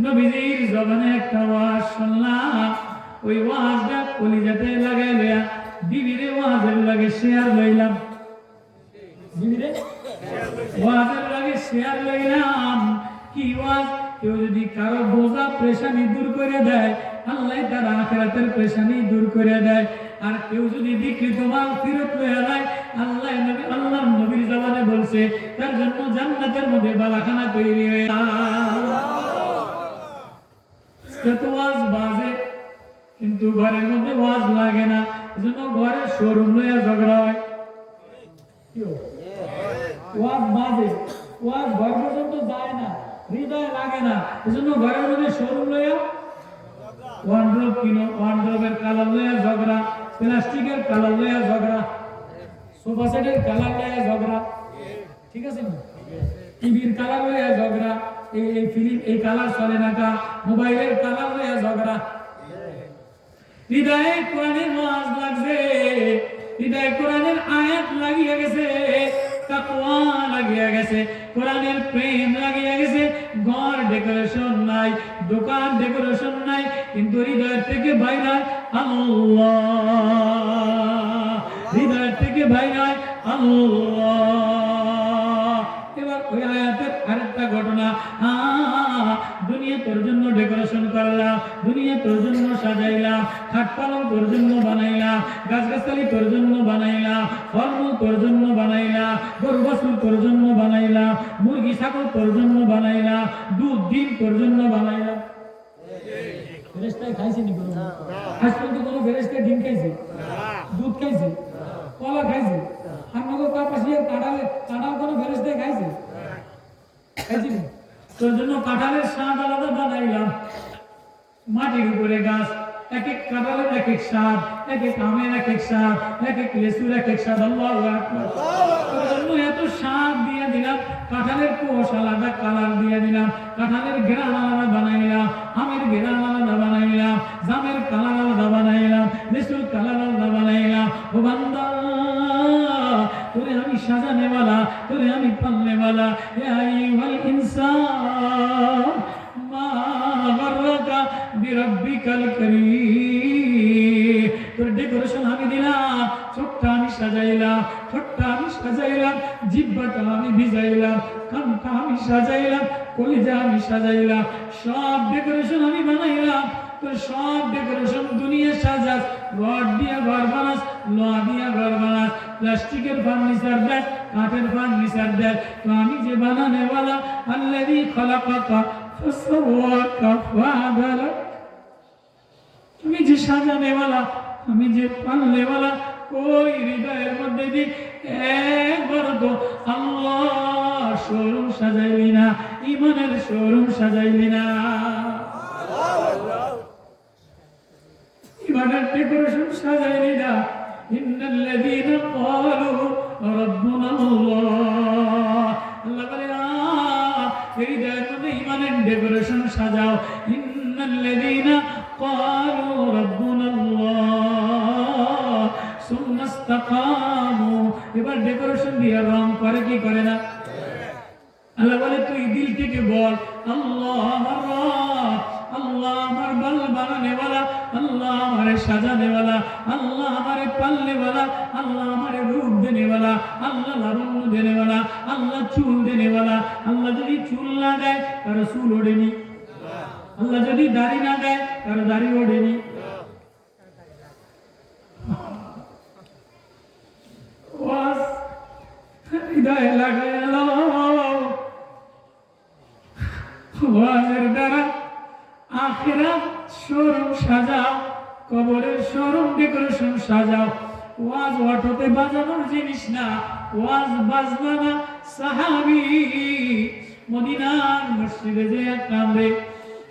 নবীজির জবানে একটা ওয়াজ শুনলাম। ওই ওয়াজটা কলিজাতে লাগাই লইয়া বিবিরে ওয়াজের লাগে শেয়ার লইলাম। বিবিরে ওয়াজের লাগে শেয়ার লইলাম। কি ওয়াজ? কেউ যদি কারো বোঝা পেরেশানি দূর করে দেয়, আল্লাহ তার আখিরাতের পেরেশানি দূর করে দেয়। আর কেউ যদি বিকৃত মাল ফেরত লইয়া যায়, আল্লাহর নবীর জবানে বলছে তার জন্য জান্নাতের মধ্যে বালাখানা তৈরি হয়ে ওয়াজ বাজে, কিন্তু ঘরের মধ্যে ওয়াজ লাগে না। এজন্য ঘরে শোরুম লইয়া ঝগড়া হয়। ওয়াজ বাজে, ওয়াজ ঘর পর্যন্ত যায় না, হৃদয় লাগে না। এজন্য ঘরের মধ্যে শোরুম লইয়া ওয়ার্ড্রোব কিনো, ওয়ার্ড্রোবের কালার লইয়া ঝগড়া, প্লাস্টিকের কালার লইয়া ঝগড়া, সোফা সেটের কালার লইয়া ঝগড়া, ঠিক আছে না? টিভির কালার লইয়া ঝগড়া, এই ফিল্ম এই কালার চলে না কা, মোবাইলের কালার লইয়া ঝগড়া। হৃদয়ে কোরআনের ওয়াজ লাগছে, হৃদয়ে কোরআনের আয়াত লাগিয়ে গেছে, তাকওয়া লাগিয়ে গেছে, কোরআনের প্রেম লাগিয়ে গেছে। ঘর ডেকোরেশন নাই, দোকান ডেকোরেশন নাই, কিন্তু হৃদয় থেকে বাইরে আল্লাহ, হৃদয় থেকে বাইরে আল্লাহ। এবার ওই আয়াতের আরেকটা ঘটনা, দুনিয়া তোর জন্য ডেকোরেশন করলাম, দুনিয়া তোর জন্য সাজাইলাম, খাট পালং তোর জন্য বানাইলাম, গাছগাছালি তোর জন্য বানাইলাম, ফলমূল তোর জন্য বানাইলাম, গরু বাছুর তোর জন্য বানাইলাম, মুরগি ছাগল তোর জন্য বানাইলাম, দুধ ডিম তোর জন্য বানাইলাম। ফেরেশতায় খাইছে নি কোনো? আজ পর্যন্ত কোনো ফেরেশতা ডিম খাইছে? দুধ খাইছে? কলা খাইছে? আমাকে কাপাসিয়া কাঁঠাল কোনো ফেরেশতায় খাইছে? খাইছে না? তোর জন্য কাঁঠালের স্বাদ আলাদা বানাইলাম। মাটির উপরে গাছ, এক এক কাঁঠালের এক এক স্বাদ, এক এক আমের এক এক স্বাদ, এক এক লেচুর এক এক স্বাদ। আল্লাহু আকবার। তোর জন্য এত স্বাদ দিয়ে দিলাম, কাঁঠালের কোষ আলাদা কালার দিয়ে দিলাম, কাঁঠালের ঘেরান আলাদা বানাইলাম, আমের ঘেরান আলাদা বানাইলাম, জামের কালার আলাদা বানাইলাম, লেচুর কালার আলাদা বানাইলাম। ও বান্দা, তোরে আমি সাজানেওয়ালা, তোরে আমি পালনেওয়ালা। ইয়া আইয়ুহাল ইনসান মা গাররাকা বিরাব্বিকাল কারীম। তোর ডেকোরেশন আমি দিলাম, ঠোঁটটা আমি সাজাইলাম, ঠোঁটটা আমি সাজাইলাম, জিহ্বাটা আমি ভিজাইলাম, কানটা আমি সাজাইলাম, কলিজা আমি সাজাইলাম, সব ডেকোরেশন আমি বানাইলাম। তোর সব ডেকোরেশন দুনিয়া সাজাস, রড দিয়া ঘর বানাস, লোহা দিয়া ঘর বানাস, প্লাস্টিকের ফার্নিচার দেয়, কাঠের ফার্নিচার দেয়। তো আমি যে বানানেওয়ালা, আল্লাযী খালাকাকা ফাসাওয়াকা ফাআদালাক, তুমি যে সাজানেওয়ালা, আমি যে পালনেওয়ালা, ওই হৃদয়ের মধ্যে দিয়ে একবার তো আল্লাহ শোরুম সাজাইলি না, ইমানের শোরুম সাজাইলি না, ইমানের ডেকোরেশন সাজাইলি না। ইন্নাল্লাযীনা ক্বালু রাব্বুনা আল্লাহ, আল্লাহ বলে হৃদয়ের মধ্যে ইমানের ডেকোরেশন সাজাও। ইন্নাল্লাযীনা ক্বালু রাব্বুনা আল্লাহ সুম্মা ইসতাকামু, এবার ডেকোরেশন দিয়ে রং করে কি করে না? আল্লাহ বলে তুই দিল থেকে বল আল্লাহ আমার রব, আল্লাহ আমার বানানেওয়ালা, আল্লাহ আমারে সাজানেওয়ালা, আল্লাহ আমারে পালনেওয়ালা, আল্লাহ আমারে রূপ দেনেওয়ালা, আল্লাহ লাবণ্য দেনেওয়ালা, আল্লাহ চুল দেনেওয়ালা। আল্লাহ যদি চুল না দেয় কারো চুল ওঠেনি, আল্লাহ যদি দাড়ি না দেয় কারো দাড়ি ওঠেনি। হৃদয়ে লাগাইলো ওয়াজের দ্বারা আখিরাত শোরুম সাজাও, কবরের শোরুম ডেকোরেশন সাজাও। ওয়াজ অটোতে বাজানোর জিনিস না, ওয়াজ বাজনা না। সাহাবী মদিনার মসজিদে যে কান্দে,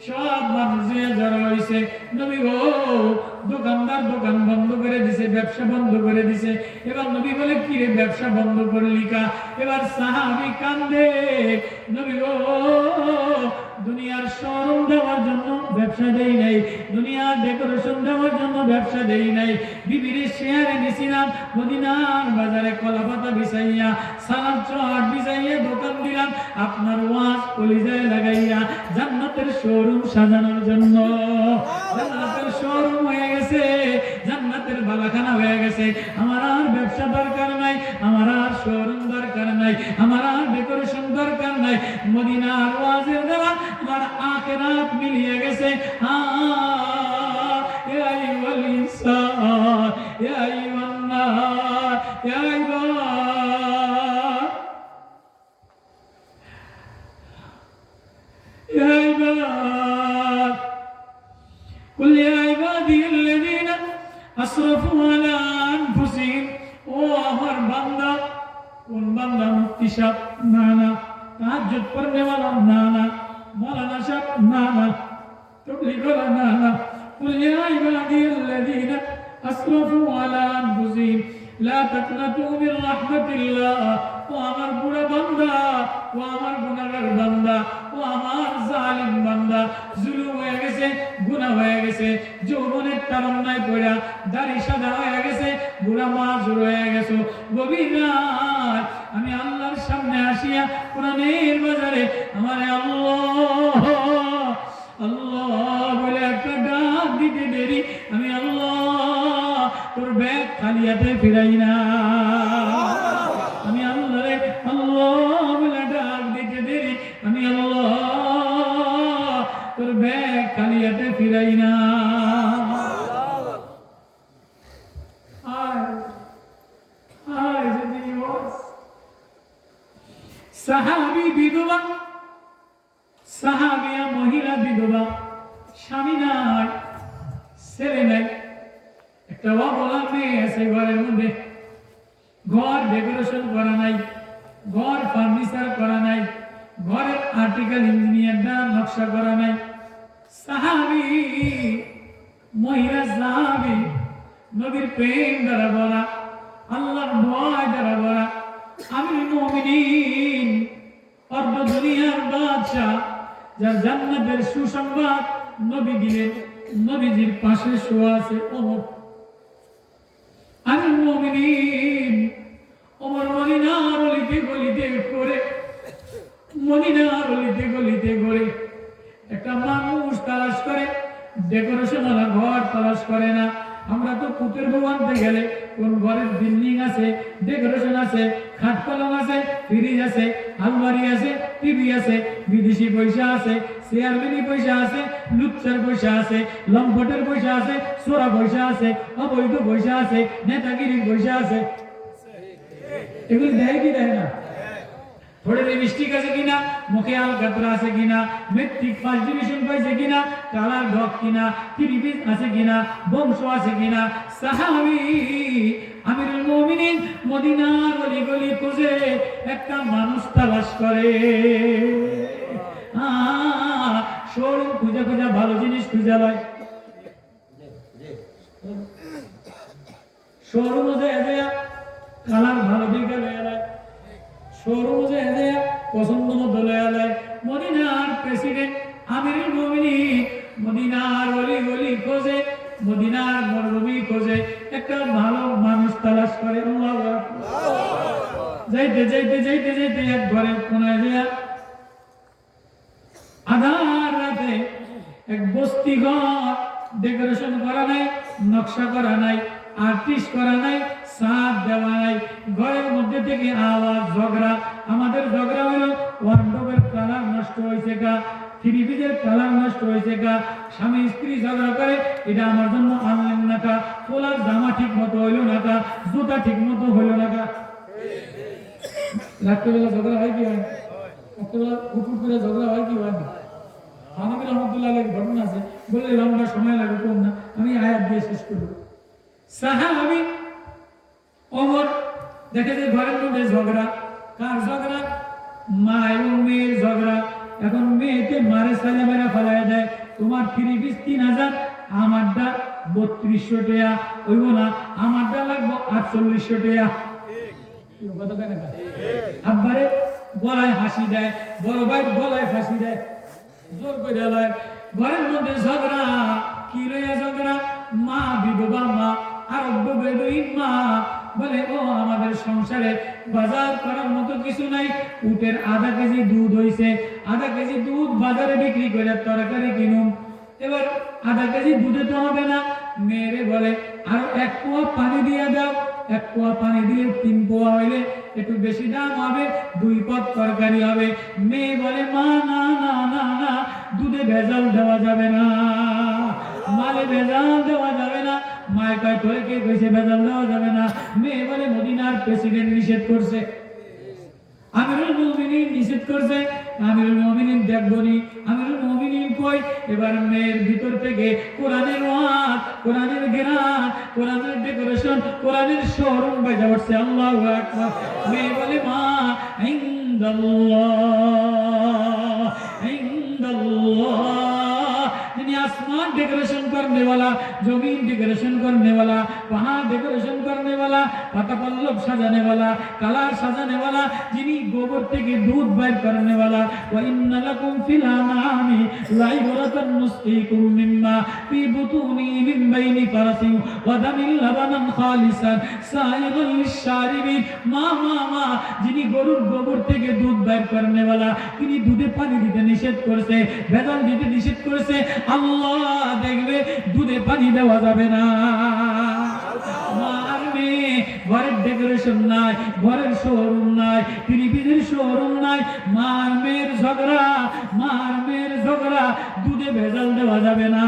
সব মানুষ যে জড়ো হয়েছে, নবী গো দোকানদার দোকান বন্ধ করে দিছে, ব্যবসা বন্ধ করে দিছে। এবার নবী বলে কি রে ব্যবসা বন্ধ করলি কা? এবার সাহাবী কান্দে, নবী গো দুনিয়ার শোরুম দেওয়ার জন্য ব্যবসা ব্যবসা দেই নাই, দুনিয়ার ডেকোরেশন দেওয়ার জন্য ব্যবসা দেই নাই। বিবির শেয়ারে নিছিলাম, মদিনার বাজারে কলাপাতা বিছাইয়া, সালাদ চট বিছাইয়া দোকান দিলাম আপনার ওয়াজ কলিজায় লাগাইয়া জান্নাতের শোরুম সাজানোর জন্য। জান্নাতের শোরুম হয়ে গেছে, জান্নাতের বালাখানা হয়ে গেছে। আমার আর ব্যবসা দরকার নাই, আমার আর শোরুম দরকার নাই, আমার আর ডেকোরেশন দরকার নাই। মদিনার ওয়াজের দ্বারা আমার আখিরাত মিলিয়ে গেছে। ইয়া আইয়ুহাল ইনসান, ইয়া আইয়ুহান নাস, ইয়া ইবাদ, ইয়া ইবাদ, কুল ইয়া ইবাদিয়াল্লাযীনা আসরাফু আলা আনফুসিহিম। ও আমার বান্দা, কোন বান্দা? মুফতি সাহেব না না, তাহাজ্জুদ পড়নে ওয়ালা না না, মাওলানা সাহেব না না, তাবলীগ ওয়ালা না না। কুল ইয়া ইবাদিয়াল্লাযীনা আসরাফু আলা আনফুসিহিম লা তাকনাতু মির রাহমাতিল্লাহ। ও আমার বুড়া বান্দা, ও আমার গুনাহগার বান্দা, ও আমার জালিম বান্দা, জুলুম হয়ে গেছে, গুনাহ হয়ে গেছে, যৌবনের তারুণ্যয় পড়া দাড়ি সাদা হয়ে গেছে, বুড়া মাজুর হয়ে গেছো, গভীর রাত আমি আল্লাহর সামনে আসিয়া কোরআনের বাজারে আমার আল্লাহ আল্লাহ বলে একটা ডাক দিতে দেরি, আমি আল্লাহ তোর ব্যাগ খালি হাতে ফিরাই না। আমি আল্লাহরে আল্লাহ বলে ডাক দিতে দেরি, আমি আল্লাহ তোর ব্যাগ খালি হাতে ফিরাই না। সাহাবী বিধবা, সাহাবিয়া মহিলা বিধবা, স্বামী নাই, ছেলে নাই, একটা অবলা মেয়ে আছে ঘরের মধ্যে। ঘর ডেকোরেশন করা নাই, ঘর ফার্নিচার করা নাই, ঘরের আর্টিকেল ইঞ্জিনিয়ার দ্বারা নকশা করা নাই। সাহাবী মহিলা, সাহাবী নবীর প্রেম দ্বারা বলা, আল্লাহর ভয় দ্বারা বলা, আমিরুল মুমিনিন, অর্ধ দুনিয়ার বাদশা, যার জান্নাতের সুসংবাদ নবী দিলেন। নবীজির পাশে শোয়া আছে ওমর। আমিরুল মুমিনিন ওমর মদিনার অলিতে গলিতে ঘুরে, মদিনার অলিতে গলিতে ঘুরে একটা মানুষ তালাশ করে, ডেকোরেশন ওয়ালা ঘর তালাশ করে না। আমরা তো পুতের বউ আনতে গেলে কোন ঘরের বিল্ডিং আছে, ডেকোরেশন আছে, খাট পালং আছে, ফ্রিজ আছে, আলমারি আছে, টিভি আছে, বিদেশি পয়সা আছে, চেয়ারম্যানি পয়সা আছে, লুচ্চার পয়সা আছে, লম্পটের পয়সা আছে, চোরা পয়সা আছে, অবৈধ পয়সা আছে, নেতাগিরির পয়সা আছে। এগুলি দেয় কি দেয় না? थोड़े लिपस्टिक আছে কিনা, মুখে আলকাতরা আছে কিনা, মেট্রিক ফার্স্ট ডিভিশন পাইছে কিনা, কালার ডক কিনা, ত্রিপিস আছে কিনা, বংশ আছে কিনা। সাহাবী আমিরুল মুমিনিন মদিনার গলি গলি খুঁজে একটা মানুষ তালাশ করে। শোরুম খুঁজে খুঁজে ভালো জিনিস খুঁজে লয়, শোরুম কালার ভালো দিকে লয়ে লয়, শোরুম পছন্দ মতো লয়ে লয়। মদিনার প্রেসিডেন্ট আমিরুল মুমিনিন মদিনার গলি গলি খোঁজে, মদিনার মরুভূমি খোঁজে একটা ভালো মানুষ তালাশ করে। আল্লাহু আকবার। যাইতে যাইতে যাইতে যাইতে এক ঘরের কোনায় যায়, আধার রাতে এক বস্তি ঘর, ডেকোরেশন করা নাই, নকশা করা নাই, আর্টিস্ট করা নাই, ছাদ দেওয়া নাই। ঘরের মধ্যে থেকে আওয়াজ, ঝগড়া। আমাদের ঝগড়া হলো ওয়ার্ডরোবের কালার নষ্ট হয়েছে গা, টিভির কালার নষ্ট হয়েছে গা, স্বামী স্ত্রী ঝগড়া করে, এটা আমার জন্য আনলেন না কা, পোলার জামা ঠিক মতো হইল না কা, জুতা ঠিক মতো হইল না কা। রাত্রেবেলা ঝগড়া হয় কি হয়? রাত্রেবেলা উঠুট করে ঝগড়া হয় কি হয় না? হানাফি রহমতুল্লাহ আলাইহির ঘটনা আছে, বললে লম্বা সময় লাগে কম না, আমি আয়াত দিয়ে শেষ করব। সাহাবী ওমর দেখে যে ঘরের মধ্যে ঝগড়া। কার ঝগড়া? মা এবং মেয়ের ঝগড়া। এখন মেয়েকে মারে সাজা মেরা ফেলায় দেয়, তোমার 3 পিস 3000, আমারটা 3200 টাকা হইব না, আমারটা লাগবে 4800 টাকা। কথা কেন? আব্বারে গলায় হাসি দেয়, বড় ভাই গলায় ফাঁসি দেয়, জোর করে দেয়। ঘরের মধ্যে ঝগড়া, কি লইয়া ঝগড়া? মা বিধবা মা, আরব্য বেদুইন মা বলে, ও আমাদের সংসারে বাজার করার মতো কিছু নাই, উটের আধা কেজি দুধ হইছে, আধা কেজি দুধ বাজারে বিক্রি করে তরকারি কিনুম, এবার আধা কেজি দুধে তো হবে না। মেয়েরে বলে আর 1 পোয়া পানি দিয়ে দাও, 1 পোয়া পানি দিলে 3 পোয়া হইলে একটু বেশি দাম হবে, 2 পদ তরকারি হবে। মেয়ে বলে মা না না না না, দুধে ভেজাল দেওয়া যাবে না, মালে ভেজাল দেওয়া যাবে না। মায়ের কয় তোরে কে কইছে ভেজাল দেওয়া যাবে না? মেয়ে বলে মদিনার প্রেসিডেন্ট নিষেধ করছে, আমিরুল মুমিনিন নিষেধ করছে। আমিরুল মুমিনিন দেখবনি, আমিরুল মুমিনিন কই? এবার মেয়ের ভিতর থেকে কোরআনের ওয়াজ, কোরআনের জ্ঞান, কোরআনের ডেকোরেশন, কোরআনের শোরুম বাজা উঠছে। আল্লাহু আকবার। মেয়ে বলে মা ইনদাল্লাহ, ইনদাল্লাহ, যিনি আসমান डेकोरेशन करने वाला, जमीन डेकोरेशन करने वाला, पहाड़ डेकोरेशन करने वाला, पाता पल्लव सजाने वाला, कलर सजाने वाला, जिन्हीं गोबर থেকে दूध বাইর करने वाला, व इन लकुम फिल अनामी लाइबरतन नुस्कीकुम मिम्मा फी बुतूनी मिन बैनि फरसिन व दमिन लबनान खालिसान साइगन लिशारिबिन। মা যিনি গরুর গোবর থেকে দুধ বাইর करने वाला, তিনি দুধে পানি দিতে নিষেধ করেছে, ভেজাল দিতে নিষেধ করেছে। আল্লাহ দেখবে দুধে পানি দেওয়া যাবে না। মার মেয়ে ঘরের ডেকোরেশন নাই, ঘরের শোরুম নাই, টিভির শোরুম নাই, মার মেয়ের ঝগড়া, মার মেয়ের ঝগড়া, দুধে ভেজাল দেওয়া যাবে না।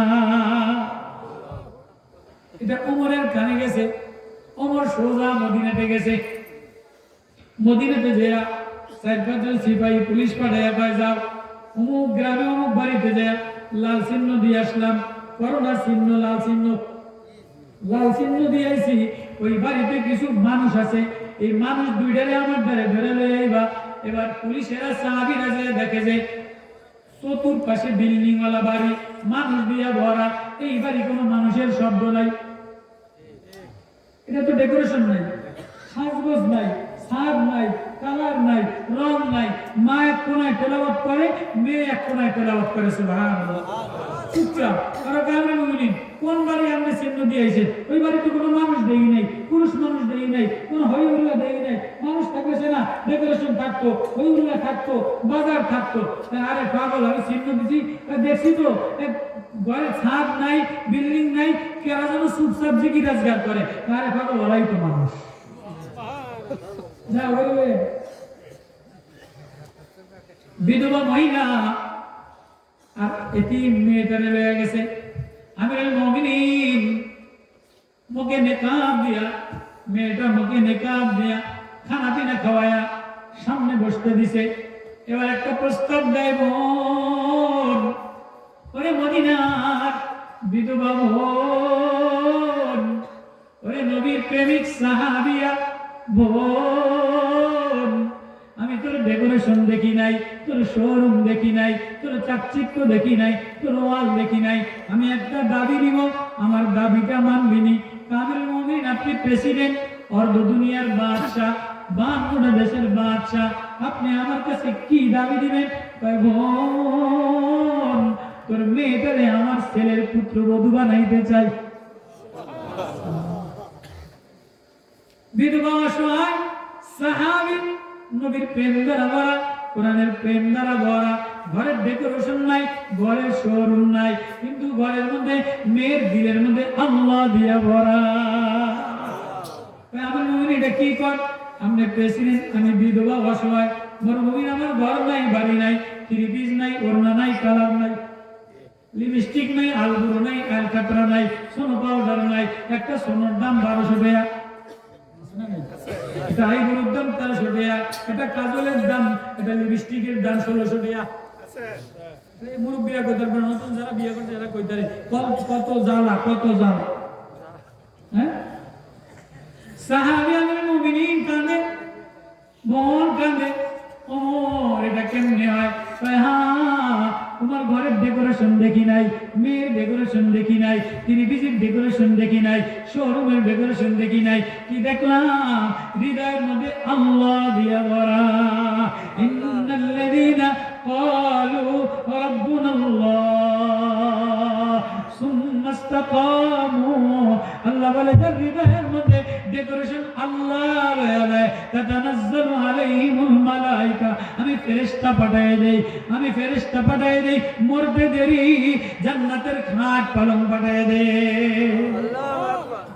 এটা ওমরের কানে গেছে। ওমর সোজা মদিনাতে গেছে। মদিনাতে যেয়া 4-5 জন সিপাহী পুলিশ পাঠাইয়া কয় যাও অমুক গ্রামে অমুক বাড়িতে যায় লাল চিহ্ন দিয়ে আসলাম, করোনার চিহ্ন, লাল চিহ্ন, লাল চিহ্ন দিয়েছি। ওই বাড়িতে কিছু মানুষ আছে, এই মানুষ দুইটারে আমার দ্বারে ধরে লয়ে আইবা। এবার পুলিশেরা সাহাবীরা যে দেখে যে চতুর্পাশে বিল্ডিং ওয়ালা বাড়ি, মানুষ দিয়া ভরা, এই বাড়ি কোনো মানুষের শব্দ নাই, এটা তো ডেকোরেশন নাই, সাজগোজ নাই, ছাদ নাই, কালার নাই, রং নাই। মা এক কোনায় তেলাওয়াত করে, মেয়ে এক কোনায় তেলাওয়াত করে সুবহানাল্লাহ। চুপচাপ তারা কামে মুমিনিন কোন বাড়ি আমরা চিহ্ন দিয়েছে, ওই বাড়িতে কোনো মানুষ দেই নাই, পুরুষ মানুষ দেই নাই, কোনো হইউল্লাহ দেই নাই, মানুষ থাকবে না, ডেকোরেশন থাকতো, হইউল্লাহ থাকতো, বাজার থাকতো। আরে পাগল, আমি চিহ্ন দিছি, দেখছি তো ঘরে ছাদ নাই, বিল্ডিং নাই, কেরা যেন চুপচাপ জিকির রাজগার করে। আরে পাগল, ওরাই তো মানুষ। যা বলবে বিধবা মহিলা আর এতিম মেয়েটারে লয়ে গেছে। আমিরুল মুমিনিন মুখে নেকাব দিয়া, মেয়েটা মুখে নেকাব দিয়া খানা পিনা খাওয়ায়া সামনে বসতে দিছে। এবার একটা প্রস্তাব দেয়, বোন, ওরে মদিনার বিধবা বোন, ওরে নবীর প্রেমিক সাহাবিয়া বোন, আমি তোর ডেকোরেশন দেখি নাই, তোর শোরুম দেখি নাই, তোর চাকচিক্য দেখি নাই, তোর ওয়াল দেখি নাই। আমি একটা দাবি দিব, আমার দাবিটা মানবিনি। আমিরুল মুমিনিন, আপনি প্রেসিডেন্ট, অর্ধ দুনিয়ার বাদশাহ, 52টা দেশের বাদশাহ, আপনি আমার কাছে কি দাবি দিবেন? বোন, তোর মেয়েটারে আমার ছেলের পুত্রবধূ বানাইতে চাই। বিধবা অসহায় সাহাবী, নবীর প্রেম দ্বারা ভরা, কোরআনের প্রেম দ্বারা ভরা, ঘরের ডেকোরেশন নাই, ঘরের শোরুম নাই, কিন্তু ঘরের মধ্যে মেয়ের দিলের মধ্যে আল্লাহ দিয়া ভরা। আমার মুমিন এটা কি কর? আমি প্রেসিডেন্ট, আমি বিধবা অসহায়, মরুভূমি, আমার ঘর নাই, বাড়ি নাই, থ্রি-পিস নাই, ওড়না নাই, কালার নাই, লিপস্টিক নাই, আলগুলো নাই, আলকাতরা নাই, সোনো পাউডার নাই, একটা সোনার দাম 1200 টাকা, এটা আইগুলোর দাম 1300 টাকা, এটা কাজলের দাম, এটা লিপস্টিকের দাম 1600 টাকা। মুরব্বীরা কইতে পারে, নতুন যারা বিয়ে করছে এরা কইতে পারে কত জ্বালা, কত জ্বালা। হ্যাঁ, সাহাবী আমিরুল মুমিনিন কাঁদে, বোন কাঁদে, ওমর এটা কেমনে হয়? হ্যাঁ, তোমার ঘরের ডেকোরেশন দেখি নাই, মেয়ের ডেকোরেশন দেখি নাই, টিভির ডেকোরেশন দেখি নাই, শোরুমের ডেকোরেশন দেখি নাই, কি দেখলাম? হৃদয়ের মধ্যে আল্লাহ দিয়া ভরা। ইন্নাল্লাযীনা ক্বালু রাব্বুনাল্লাহ ইস্তাকামু আল্লাহ বলে যার হৃদয়ের মধ্যে ডেকোরেশন আল্লাহ লয়া তাতানাজ্জালু আলাইহিমুল মালাইকা আমি ফেরেশতা পাঠিয়ে দেই মরতে দেরি জান্নাতের খাট পালং পাঠিয়ে দেই আল্লাহু আকবার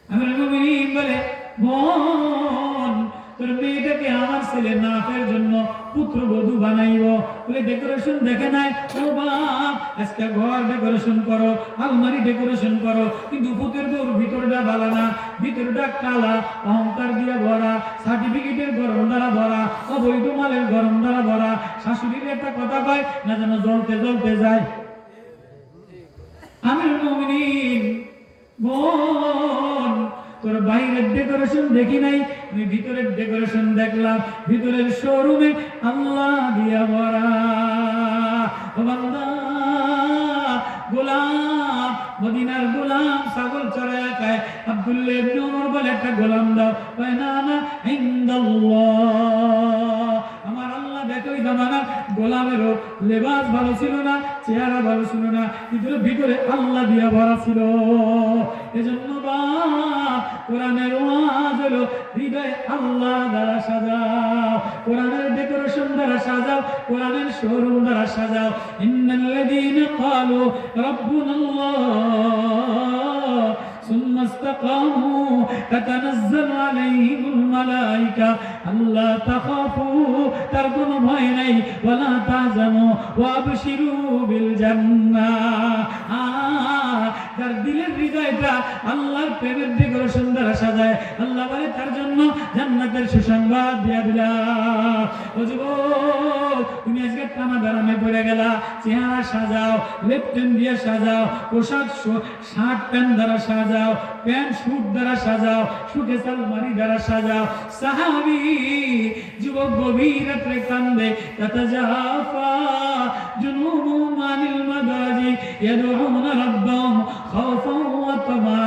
আমিরুল মুমিনিন বলে বোন তোর মেয়েটাকে আমার ছেলে নাফের জন্য পুত্রবধূ বানাইব বলে ডেকোরেশন দেখে নাই ও বাপ আজকে ঘর ডেকোরেশন করো আলমারি ডেকোরেশন করো কিন্তু পুতের দূর ভিতরটা ভালো না ভিতরটা কালা অহংকার দিয়ে ভরা সার্টিফিকেটের গরম দ্বারা ভরা অবৈধ মালের গরম দ্বারা ভরা শাশুড়ির একটা কথা কয় না যেন জ্বলতে জ্বলতে যায় আমিরুল মুমিনিন বোন তোর বাইরের ডেকোরেশন দেখি নাই আমি ভিতরের ডেকোরেশন দেখলাম ভিতরের শোরুমে আল্লাহ দিয়া ভরা ও বান্দা গোলাম মদিনার গোলাম ছাগল চড়ায় খায় আব্দুল্লাহ ইবনে ওমর বলে একটা গোলাম দাও কয় না না ইনদাল্লাহ আমার আল্লাহ দেখোই জামানা গোলামেরও লেবাস ভালো ছিল না চেহারা ভালো ছিল না কিন্তু ভিতরে আল্লাহ দিয়া ভরা ছিল এজন্য বাপ কোরআনের ওয়াজ হলো হৃদয় আল্লাহ দ্বারা সাজাও কোরআনের ডেকোরেশন দ্বারা সাজাও কোরআনের শোরুম দ্বারা সাজাও ইন্নাল্লাযীনা ক্বালু রাব্বুনাল্লাহ সুম্মা ইসতাকামু তাতানাজ্জালু আলাইহিমুল মালাইকা আল্লা তাখাফু তার কোনো ভয় নাই ওয়ালা তাহজানু ওয়া আবশিরু বিল জান্নাহ যার দিলের হৃদয়টা আল্লাহর প্রেমের ডেকোরেশন দ্বারা সাজায় আল্লাহ বলে তার জন্য জান্নাতের সুসংবাদ দিয়া দিলাম ও যুবক তুমি আজকে টানা বেড়ামে পড়ে গেলা চেহারা সাজাও লেপটেন দিয়ে সাজাও পোশাক শার্ট প্যান্ট দ্বারা সাজাও প্যান্ট স্যুট দ্বারা সাজাও সুখে আলমারি দ্বারা সাজাও সাহাবী যুবক গভীর রাত্রে কান্দে তাতাজাফা জুনুবুহুম আনিল মাদাজি ইয়াদউনা রাব্বাহুম খাওফান ওয়া তামা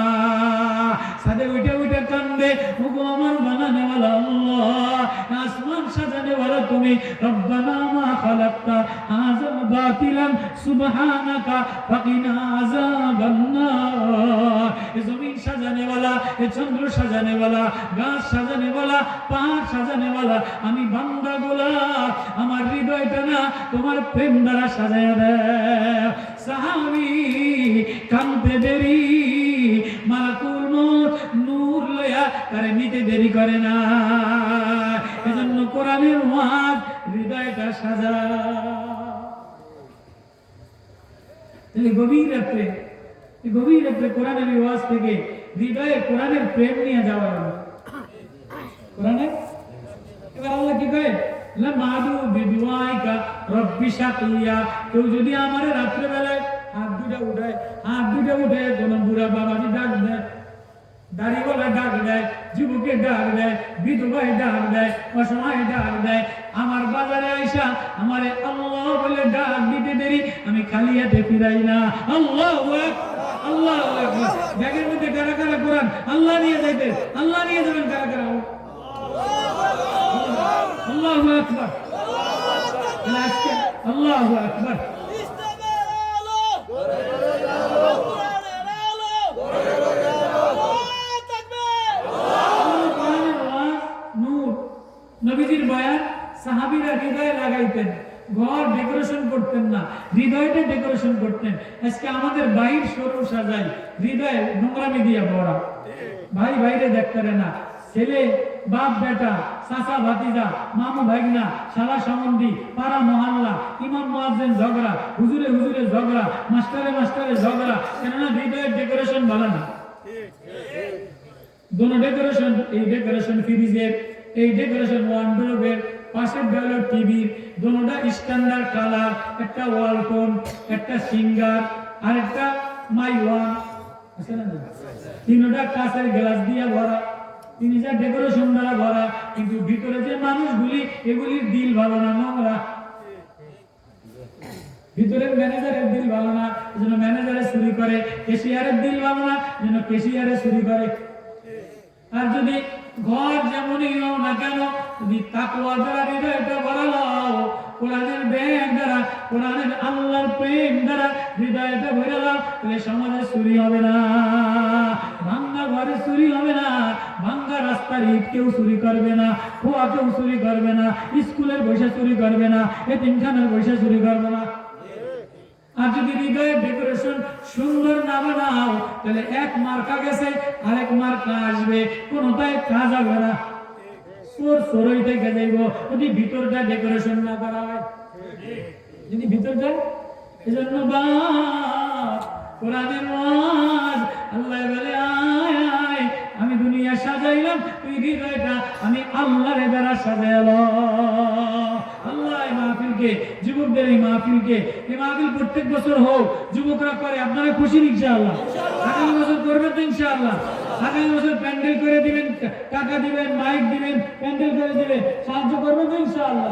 সাদে উঠে কান্দে ওগো আমার বানানে ওয়ালা আল্লাহ আসমান সাজানে ওয়ালা তুমি রব্বানা মা খালাকতা হাযা বাতিলান সুবহানাকা ফাকিনা আযাবান নার এ জমিন সাজানে ওয়ালা এ চন্দ্র সাজানে ওয়ালা গাছ সাজানে ওয়ালা পাহাড় সাজানে ওয়ালা আমি বান্দা গোলাম আমার হৃদয়টা না তোমার প্রেম দ্বারা সাজায়া দাও সাহাবী কান্দে দেরি মালাকুল মউত নূর লয়া তারে নিতে দেরি করে না এজন্য কোরআনের ওয়াজ হৃদয়টা সাজা তাহলে গভীর রাত্রে কোরআনের ওয়াজ থেকে হৃদয়ে কোরআনের প্রেম নিয়ে যাওয়া হলো কোরআনের এবার আল্লাহ কি কয় লা মাদু বিদুআইকা রব্বি শাকিয়া কেউ যদি আমারে রাত্রে বেলায় হাত দুটা উঠে কোন বুড়া বাবাজি ডাক দেয় দাড়িওয়ালা ডাক দেয় যুবকের ডাক দেয় বিধবাই ডাক দেয় অসময় ডাক দেয় আমার বাজারে আইসা আমারে আল্লাহ বলে ডাক দিতে দেরি আমি খালি হাতে ফিরাই না আল্লাহু আকবার ব্যাগের মধ্যে কারা কারা কোরআন আল্লাহ নিয়ে যাইতে আল্লাহ নিয়ে যাবেন কারা কারা আল্লাহু আকবার আজকে আল্লাহু আকবার নবীজির বয়ান সাহাবীরা হৃদয়ে লাগাইতেন ঘর ডেকোরেশন করতেন না হৃদয়টা ডেকোরেশন করতেন আজকে আমাদের বাইর শোরুম সাজাই হৃদয়ে নোংরামি দিয়ে ভরা ভাই বাইরে দেখতে না ছেলে বাপ বেটা চাচা ভাতিজা মামু ভাগনা শালা সম্বন্ধী পাড়া মহল্লা ইমাম মুয়াজ্জিন ঝগড়া হুজুরে ঝগড়া মাস্টারে ঝগড়া কেননা হৃদয়ের ডেকোরেশন ভালো না দোনো ডেকোরেশন এই ডেকোরেশন ফ্রিজের এই ডেকোরেশন ওয়ার্ডরোবের পাশের ডালো টিভির দোনোটা স্ট্যান্ডার্ড কালার একটা ওয়ালটন একটা সিঙ্গার আর একটা মাই ওয়ান আছে না তিনটা কাঁচের গ্লাস দিয়ে ভরা তিনটা ডেকোরেশন দ্বারা ভরা কিন্তু ভিতরে যে মানুষগুলি এগুলির দিল ভালো না নোংরা ভিতরের ম্যানেজারের দিল ভালো না এজন্য ম্যানেজারে চুরি করে ক্যাশিয়ারের দিল ভালো না এজন্য ক্যাশিয়ারে চুরি করে আর যদি ঘর যেমনই হও না কেন, যদি তাকওয়া দ্বারা হৃদয়টা ভরালো, কোরআনের ব্যাগ দ্বারা, কোরআনের আল্লাহর প্রেম দ্বারা হৃদয়টা ভরালো, তাহলে সমাজে চুরি হবে না, ভাঙ্গা ঘরে চুরি হবে না, ভাঙ্গা রাস্তার ইট কেউ চুরি করবে না, খোয়া কেউ চুরি করবে না, স্কুলের পয়সা চুরি করবে না, এতিমখানার পয়সা চুরি করবে না। আর যদি হৃদয়ের ডেকোরেশন সুন্দর না বানাও, তাহলে এক মার্কা গেছে আরেক মার্কা আসবে, কোনোটাই কাজ হবে না, চোর চোরই থেকে যাইব যদি ভিতরটা ডেকোরেশন না করা হয়, যদি ভিতরটা। এজন্য কোরআনের ওয়াজ, আল্লাহ বলে আয় আয় আমি দুনিয়া সাজাইলাম, তুই হৃদয়টা আমি আল্লাহর দ্বারা সাজাইলাম। আল্লাহ এই মাহফিলকে, যুবকদের এই মাহফিলকে, এই মাহফিল প্রত্যেক বছর হোক, যুবকরা করে, আপনারা খুশি ইনশাআল্লাহ? আগামী বছর করবেন তো ইনশাআল্লাহ? আগামী বছর প্যান্ডেল করে দিবেন, টাকা দিবেন, মাইক দিবেন, প্যান্ডেল করে দিবেন, সাহায্য করবেন তো ইনশাআল্লাহ?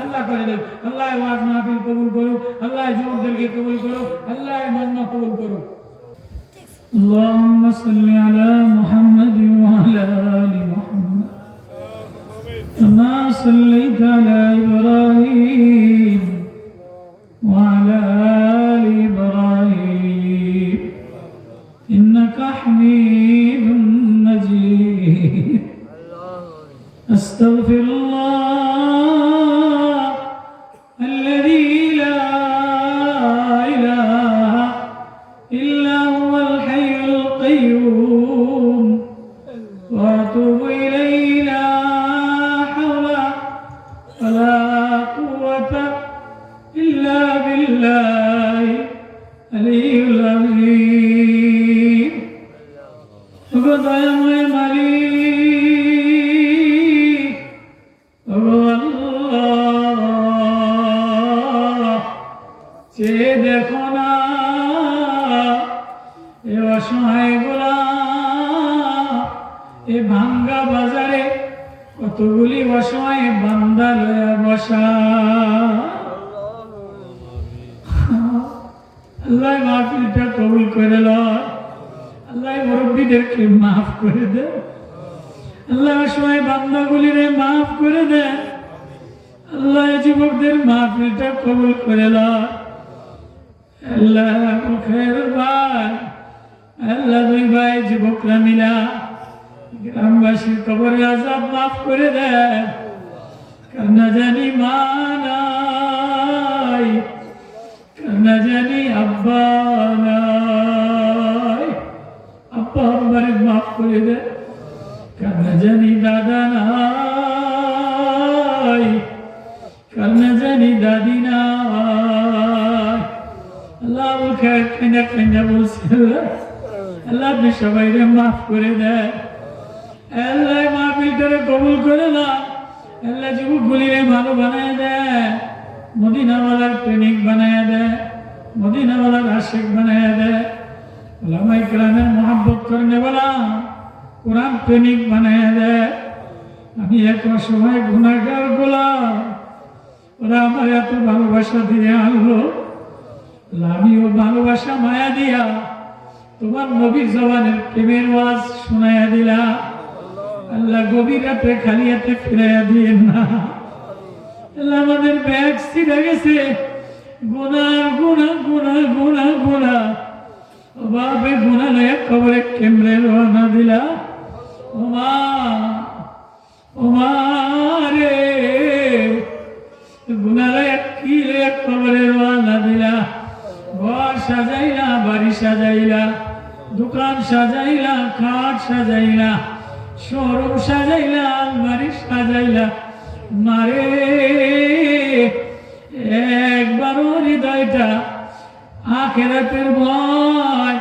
আল্লাহ করে দেব। আল্লাহ ওয়াজ মাহফিল কবুল করুক, আল্লাহ যুবকদেরকে কবুল করুক, আল্লাহ মজমা কবুল করুক। اللهم صل على محمد وعلى آل محمد كما صليت على إبراهيم وعلى آل إبراهيم إنك حميد مجيد. أستغفر الله الذي لا إله إلا هو الحي القيوم وأتوب إليه لا حول ولا قوة إلا بالله العلي العظيم. وقضى مالك الله সে দেখো না এ অসহায় গোলা, এ ভাঙ্গা বাজারে কতগুলি অসহায় বান্দা লয়া বসা। আল্লাহ মাহফিলটা কবুল করে লয়, আল্লাহ মুরব্বীদেরকে মাফ করে দে, আল্লাহ অসহায় বান্দাগুলিরে মাফ করে দে, আল্লাহ যুবকদের মাহফিলটা কবুল করে লয়। আল্লাহ মুখের ভাই, আল্লাহ দুই ভাই যুবকরা মিলা গ্রামবাসীর কবরের আযাব মাফ করে দেয়, কারণ জানি মা নাই, কারণ জানি আব্বা নাই, আব্বা আব্বারে মাফ করে দেয়, কারণ জানি দাদা নাই, কারণ জানি দাদি নাই। আল্লাহ মুখের কান্না কান্না বলছে, আল্লাহ আপনি সবাইকে মাফ করে দেয়, আল্লাহ মাহফিলটারে কবুল করে না, আল্লাহ যুবকগুলিরে ভালো বানায় দেয়, মদিনাওয়ালার প্রেমিক বানায় দেয়, মদিনাওয়ালার আশিক বানায় দেয়, উলামায়ে কেরামের মহব্বত করনে वाला কোরআন প্রেমিক বানায় দেয়। আমি এক অসহায় গুনাহগার গোলাম, ওরা আমার এত ভালোবাসা দিয়ে আনলো, আমিও ভালোবাসা মায়া দিয়া তোমার নবীর জবানের প্রেমের ওয়াজ শোনায়া দিলা। আল্লাহ গভীর রাতে খালি হাতে ফিরাইয়া দিয়েন না। আল্লাহ আমাদের ব্যাগ ছিঁড়ে গেছে, গুনার গুনা গুনা গুনা গুনা, বাপে গুনা লয়ে কবরে কেমরে রওনা দিলা। ওমা ওমা রে, গুনা লয়ে কি লয়ে কবরে রওনা দিলা। ঘর সাজাইলা, বাড়ি সাজাইলা, দোকান সাজাইলা, খাট সাজাইলা, শোরুম সাজাইলা, আলমারি সাজাইলা, মারে একবারও হৃদয়টা আখিরাতের ভয়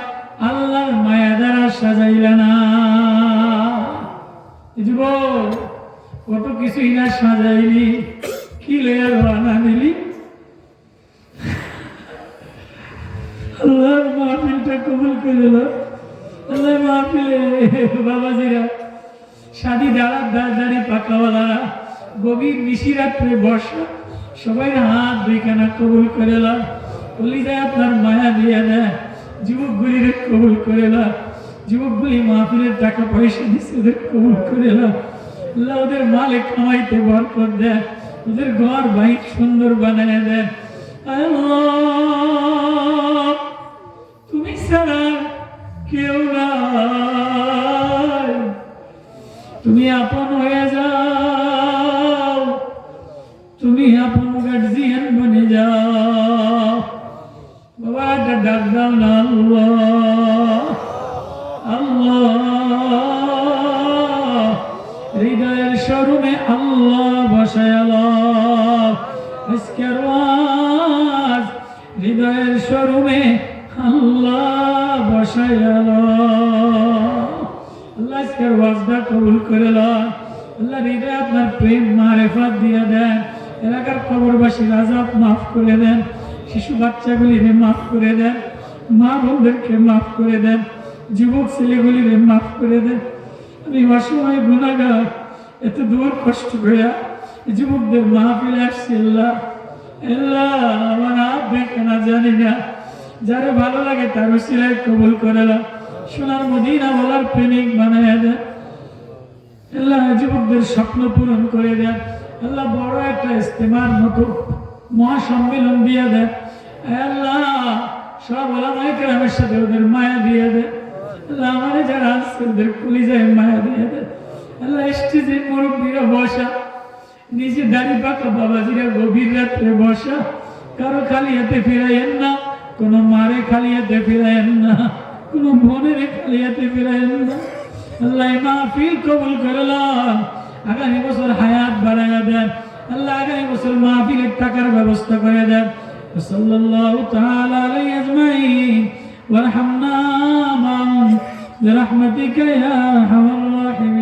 আল্লাহর মায়া দ্বারা সাজাইলা না। যুবক কত কিছুই না সাজাইলি, কি লইয়া রওনা দিলি। আল্লাহর মাহফিলটা কবুল করে দিল। আল্লাহ মাহফিলে বাবাজিরা, শাদি দাড়ি পাকাওয়ালারা গভীর নিশিরাত্রে বর্ষা সবাই হাত দুইখানা কবুল করে লাভ, কলিজায় আপনার মায়া দিয়ে দেয়, যুবকগুলির কবুল করে লাভ, যুবকগুলি মাহফিলের টাকা পয়সা দিচ্ছে ওদের কবুল করে নাও আল্লাহ ওদের মালে কামাইতে বরকত দেন ওদের ঘর বাইক সুন্দর বানিয়ে দেন আল্লাহ তুমি ছাড়া কেউ নাই তুমি আপন হয়ে যাও তুমি আপন গার্জিয়ান বনে যাও বাবা একটা ডাক দাও না আল্লাহ আল্লাহ হৃদয়ের শোরুমে আল্লাহ বসায় আজকের ওয়াজ হৃদয়ের শোরুমে আল্লাহ বসায় আল্লাহ আজকের ওয়াজটা কবুল করে আল্লাহ হৃদয়ে আপনার প্রেম মারেফাত দিয়ে দেন এলাকার কবরবাসীর আযাব মাফ করে দেন শিশু বাচ্চাগুলিকে মাফ করে দেন মা বোনদেরকে মাফ করে দেন যুবক ছেলেগুলিকে মাফ করে দেন আমি অসময় গুনাহগার এত দূর কষ্ট করে যুবকদের মাহফিলে আসছি আল্লাহ আল্লাহ আমার হাত দেখে না জানি না যারা ভালো লাগে তার উসিলায় কবুল করে না সোনার মদিনা বলার প্রেমিক বানায় দেন আল্লাহ যুবকদের স্বপ্ন পূরণ করে দেন আল্লাহ বড় একটা ইস্তেমার মতো মহাসম্মেলন দিয়ে দেন আল্লাহ সব ওলামায়ে কেরামের সাথে ওদের মায়া দিয়ে দেন আল্লাহ আমাদের যারা আছে ওদের কলিজায় মায়া দিয়ে দেন আল্লাহ স্টেজে মুরব্বীরা বসা নিজে দাড়ি পাকা বাবাজিরা গভীর রাত্রে বসা কারো খালি হাতে ফিরাইয়েন না কোনো মারে খালি হাতে ফিরাইয়েন না কোনো বোনের খালি হাতে ফিরাইয়েন না আল্লাহ মাহফিল কবুল করলাম আগামী বছর হায়াত বাড়াইয়া দেন আল্লাহ আগামী বছর মাহফিলের টাকার ব্যবস্থা করে দেন সাল্লাল্লাহু তাআলা আলাইহি আজমাইন ওয়ারহামনা মা'হুম বিরহমাতিকা ইয়া আরহামার রাহিমিন